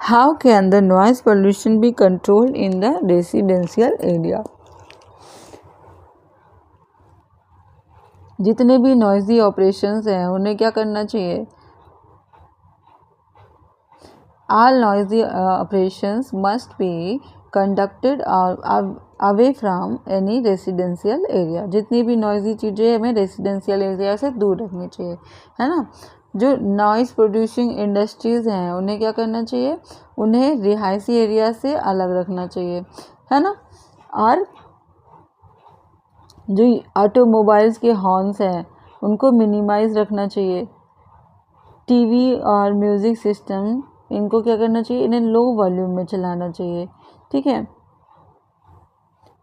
How can the noise pollution be controlled in the residential area? जितने भी नॉइज़ी ऑपरेशंस हैं उन्हें क्या करना चाहिए? All noisy operations must be conducted away from any residential area। जितनी भी नॉइज़ी चीज़ें हमें रेसिडेंशियल एरिया से दूर रखनी चाहिए, है ना। जो नॉइज़ प्रोड्यूसिंग इंडस्ट्रीज़ हैं उन्हें क्या करना चाहिए? उन्हें रिहायशी एरिया से अलग रखना चाहिए, है ना। और जो ऑटोमोबाइल्स के हॉर्न्स हैं उनको मिनिमाइज रखना चाहिए। टीवी और म्यूज़िक सिस्टम, इनको क्या करना चाहिए? इन्हें लो वॉल्यूम में चलाना चाहिए, ठीक है।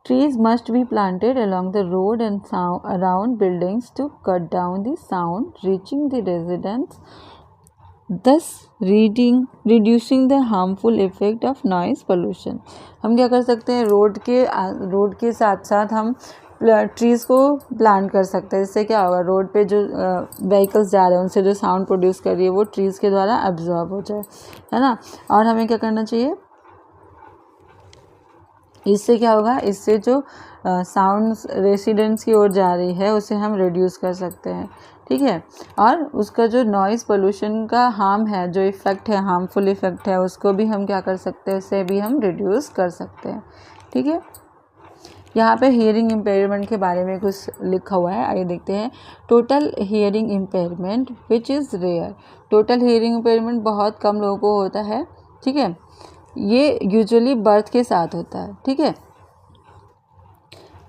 Trees must be planted along the road and around buildings to cut down the sound reaching the residents, thus reducing the harmful effect of noise pollution। हम क्या कर सकते हैं? रोड के साथ साथ हम ट्रीज़ को प्लांट कर सकते हैं। इससे क्या होगा? रोड पे जो व्हीकल्स जा रहे हैं उनसे जो साउंड प्रोड्यूस कर रही है वो ट्रीज़ के द्वारा एब्जॉर्ब हो जाए, है ना। और हमें क्या करना चाहिए? इससे क्या होगा? इससे जो साउंड रेसिडेंट्स की ओर जा रही है उसे हम रिड्यूस कर सकते हैं, ठीक है। और उसका जो नॉइज़ पोल्यूशन का हार्म है, जो इफ़ेक्ट है, हार्मफुल इफ़ेक्ट है, उसको भी हम क्या कर सकते हैं? उससे भी हम रिड्यूस कर सकते हैं, ठीक है। यहाँ पे हियरिंग इम्पेयरमेंट के बारे में कुछ लिखा हुआ है, आइए देखते हैं। Total hearing impairment which is rare. Total hearing impairment बहुत कम लोगों को होता है, ठीक है। ये यूजुअली बर्थ के साथ होता है, ठीक है।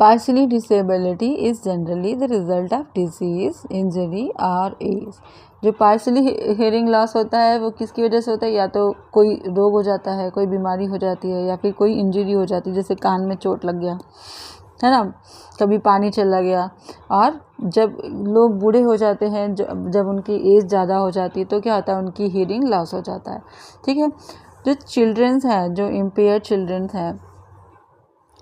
Partially disability is generally the result of disease, injury और एज। जो पार्शियली हियरिंग लॉस होता है वो किसकी वजह से होता है? या तो कोई रोग हो जाता है, कोई बीमारी हो जाती है, या फिर कोई इंजरी हो जाती है, जैसे कान में चोट लग गया, है ना, कभी पानी चला गया। और जब लोग बूढ़े हो जाते हैं, जब उनकी एज ज़्यादा हो जाती है तो क्या होता है? उनकी हियरिंग लॉस हो जाता है, ठीक है। जो चिल्ड्रंस हैं, जो इम्पेयर्ड चिल्ड्रंस हैं,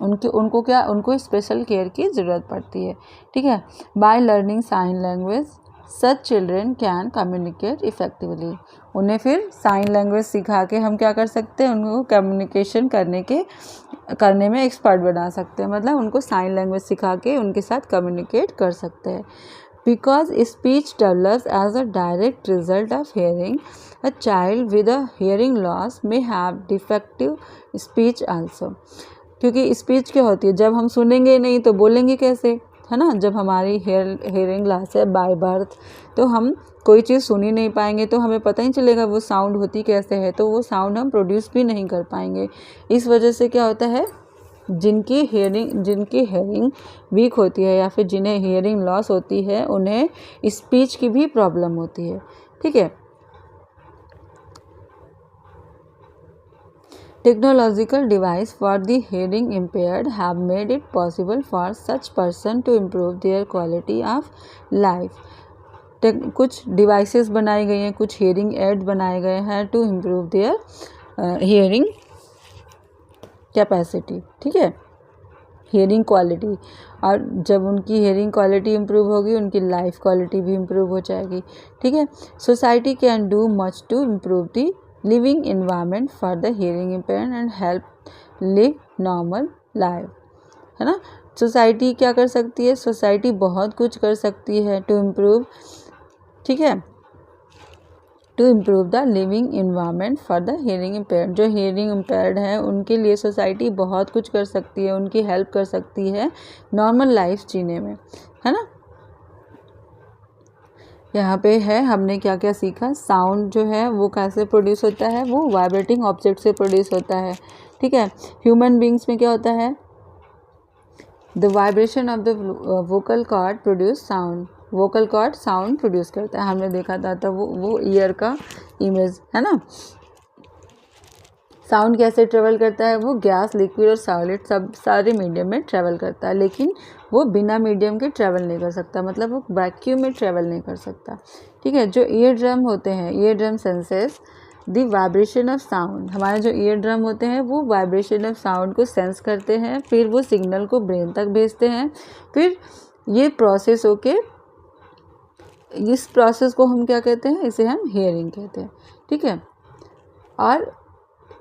उनको स्पेशल केयर की ज़रूरत पड़ती है, ठीक है। By learning sign language such children can communicate effectively. उन्हें फिर साइन लैंग्वेज सिखा के हम क्या कर सकते हैं? उनको कम्युनिकेशन करने में एक्सपर्ट बना सकते हैं, मतलब उनको साइन लैंग्वेज सिखा के उनके साथ कम्युनिकेट कर सकते हैं। Because speech develops as a direct result of hearing, a child with a hearing loss may have defective speech also. क्योंकि स्पीच क्या होती है, जब हम सुनेंगे नहीं तो बोलेंगे कैसे, है ना। जब हमारी हेयरिंग लॉस है बाय बर्थ, तो हम कोई चीज़ सुन ही नहीं पाएंगे, तो हमें पता ही चलेगा वो साउंड होती कैसे है, तो वो साउंड हम प्रोड्यूस भी नहीं कर पाएंगे। इस वजह से क्या होता है, जिनकी हेयरिंग वीक होती है या फिर जिन्हें हेयरिंग लॉस होती है, उन्हें स्पीच की भी प्रॉब्लम होती है। ठीक है। Technological device for the hearing impaired have made it possible for such person to improve their quality of life. कुछ डिवाइसेस बनाई गई हैं, कुछ हेयरिंग एड बनाए गए हैं to improve their hearing capacity. ठीक है, हेयरिंग क्वालिटी। और जब उनकी हेयरिंग क्वालिटी इम्प्रूव होगी, उनकी लाइफ क्वालिटी भी इम्प्रूव हो जाएगी। ठीक है। Society can do much to improve the living environment for the hearing impaired and help live normal life, है ना। सोसाइटी क्या कर सकती है, सोसाइटी बहुत कुछ कर सकती है टू इम्प्रूव, ठीक है, to improve the living environment for the hearing impaired. जो हेयरिंग इम्पेयर्ड है उनके लिए सोसाइटी बहुत कुछ कर सकती है, उनकी हेल्प कर सकती है नॉर्मल लाइफ जीने में, है ना। यहाँ पे है हमने क्या क्या सीखा। साउंड जो है वो कैसे प्रोड्यूस होता है, वो वाइब्रेटिंग ऑब्जेक्ट से प्रोड्यूस होता है। ठीक है। ह्यूमन बींग्स में क्या होता है, the vibration of the vocal cord produce sound. Vocal cord sound produce करता है, हमने देखा था, तो वो ईयर का इमेज है ना। साउंड कैसे ट्रेवल करता है, वो गैस, लिक्विड और सॉलिड सब सारे मीडियम में ट्रेवल करता है, लेकिन वो बिना मीडियम के ट्रेवल नहीं कर सकता, मतलब वो वैक्यूम में ट्रेवल नहीं कर सकता। ठीक है। जो ईयर ड्रम होते हैं, ear drum senses the vibration of sound. हमारे जो ईयर ड्रम होते हैं वो वाइब्रेशन ऑफ साउंड को सेंस करते हैं, फिर वो सिग्नल को ब्रेन तक भेजते हैं, फिर ये प्रोसेस होके, इस प्रोसेस को हम क्या कहते हैं, इसे हम हियरिंग कहते हैं। ठीक है। और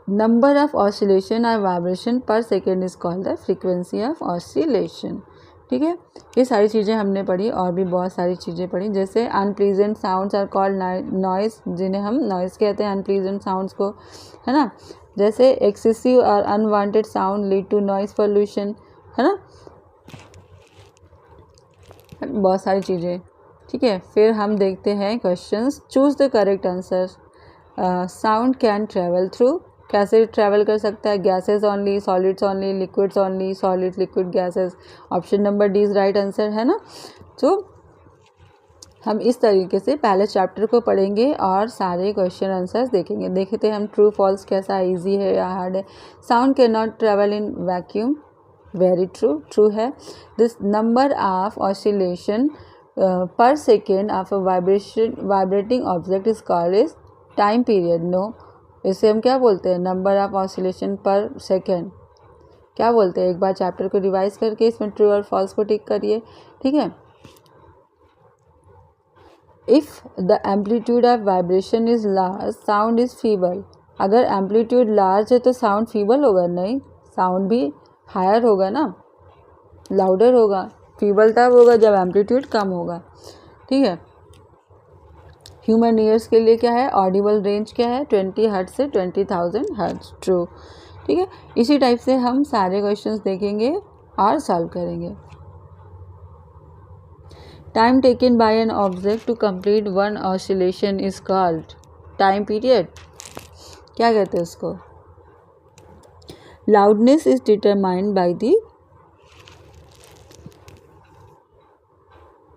नंबर ऑफ ऑसिलेशन और vibration per second is called the frequency of oscillation. ठीक है। ये सारी चीज़ें हमने पढ़ी, और भी बहुत सारी चीज़ें पढ़ी, जैसे unpleasant sounds are called noise, जिन्हें हम नॉइस कहते हैं अनप्लीजेंट साउंड्स को, है ना। जैसे एक्सेसिव और unwanted sound lead to noise pollution, है ना, बहुत सारी चीज़ें। ठीक है। फिर हम देखते हैं questions. Choose the correct answer. Sound can travel through, कैसे ट्रैवल कर सकता है, gases only, solids only, liquids only, solid, liquid, gases. Option number D is right answer, है ना। तो हम इस तरीके से पहले चैप्टर को पढ़ेंगे और सारे क्वेश्चन आंसर्स देखेंगे। देखते हैं हम ट्रू फॉल्स कैसा इजी है या हार्ड है। Sound can not travel in vacuum, very true, true है। This number of oscillation per second of a vibrating object is called is time period, no. इसे हम क्या बोलते हैं, number of oscillation per second क्या बोलते हैं। एक बार चैप्टर को रिवाइज करके इसमें ट्रू और फॉल्स को टिक करिए। ठीक है। If the amplitude of vibration is large, sound is feeble. अगर एम्पलीट्यूड लार्ज है तो साउंड फीबल होगा, नहीं, साउंड भी हायर होगा ना, लाउडर होगा। फीबल तब होगा जब एम्पलीट्यूड कम होगा। ठीक है। ह्यूमन ईयर्स के लिए क्या है, ऑडिबल रेंज क्या है, 20 हर्ट्ज से 20,000 हर्ट्ज, ट्रू। ठीक है। इसी टाइप से हम सारे क्वेश्चंस देखेंगे और सॉल्व करेंगे। Time taken by an object to complete one oscillation is called time period, क्या कहते हैं उसको। Loudness is determined by the,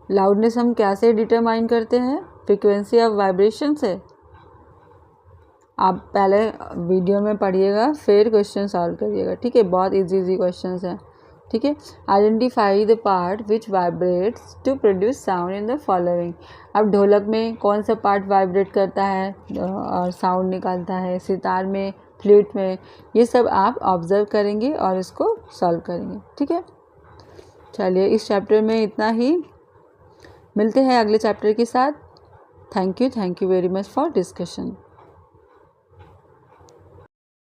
loudness हम कैसे डिटरमाइन करते हैं, फ्रीक्वेंसी ऑफ वाइब्रेशन से। आप पहले वीडियो में पढ़िएगा, फिर क्वेश्चन सॉल्व करिएगा। ठीक है। बहुत इजी क्वेश्चंस हैं। ठीक है। Identify the part which vibrates to produce sound in the following. अब ढोलक में कौन सा पार्ट वाइब्रेट करता है और साउंड निकालता है, सितार में, फ्लूट में, ये सब आप ऑब्जर्व करेंगे और इसको सॉल्व करेंगे। ठीक है। चलिए, इस चैप्टर में इतना ही, मिलते हैं अगले चैप्टर के साथ। Thank you very much for discussion.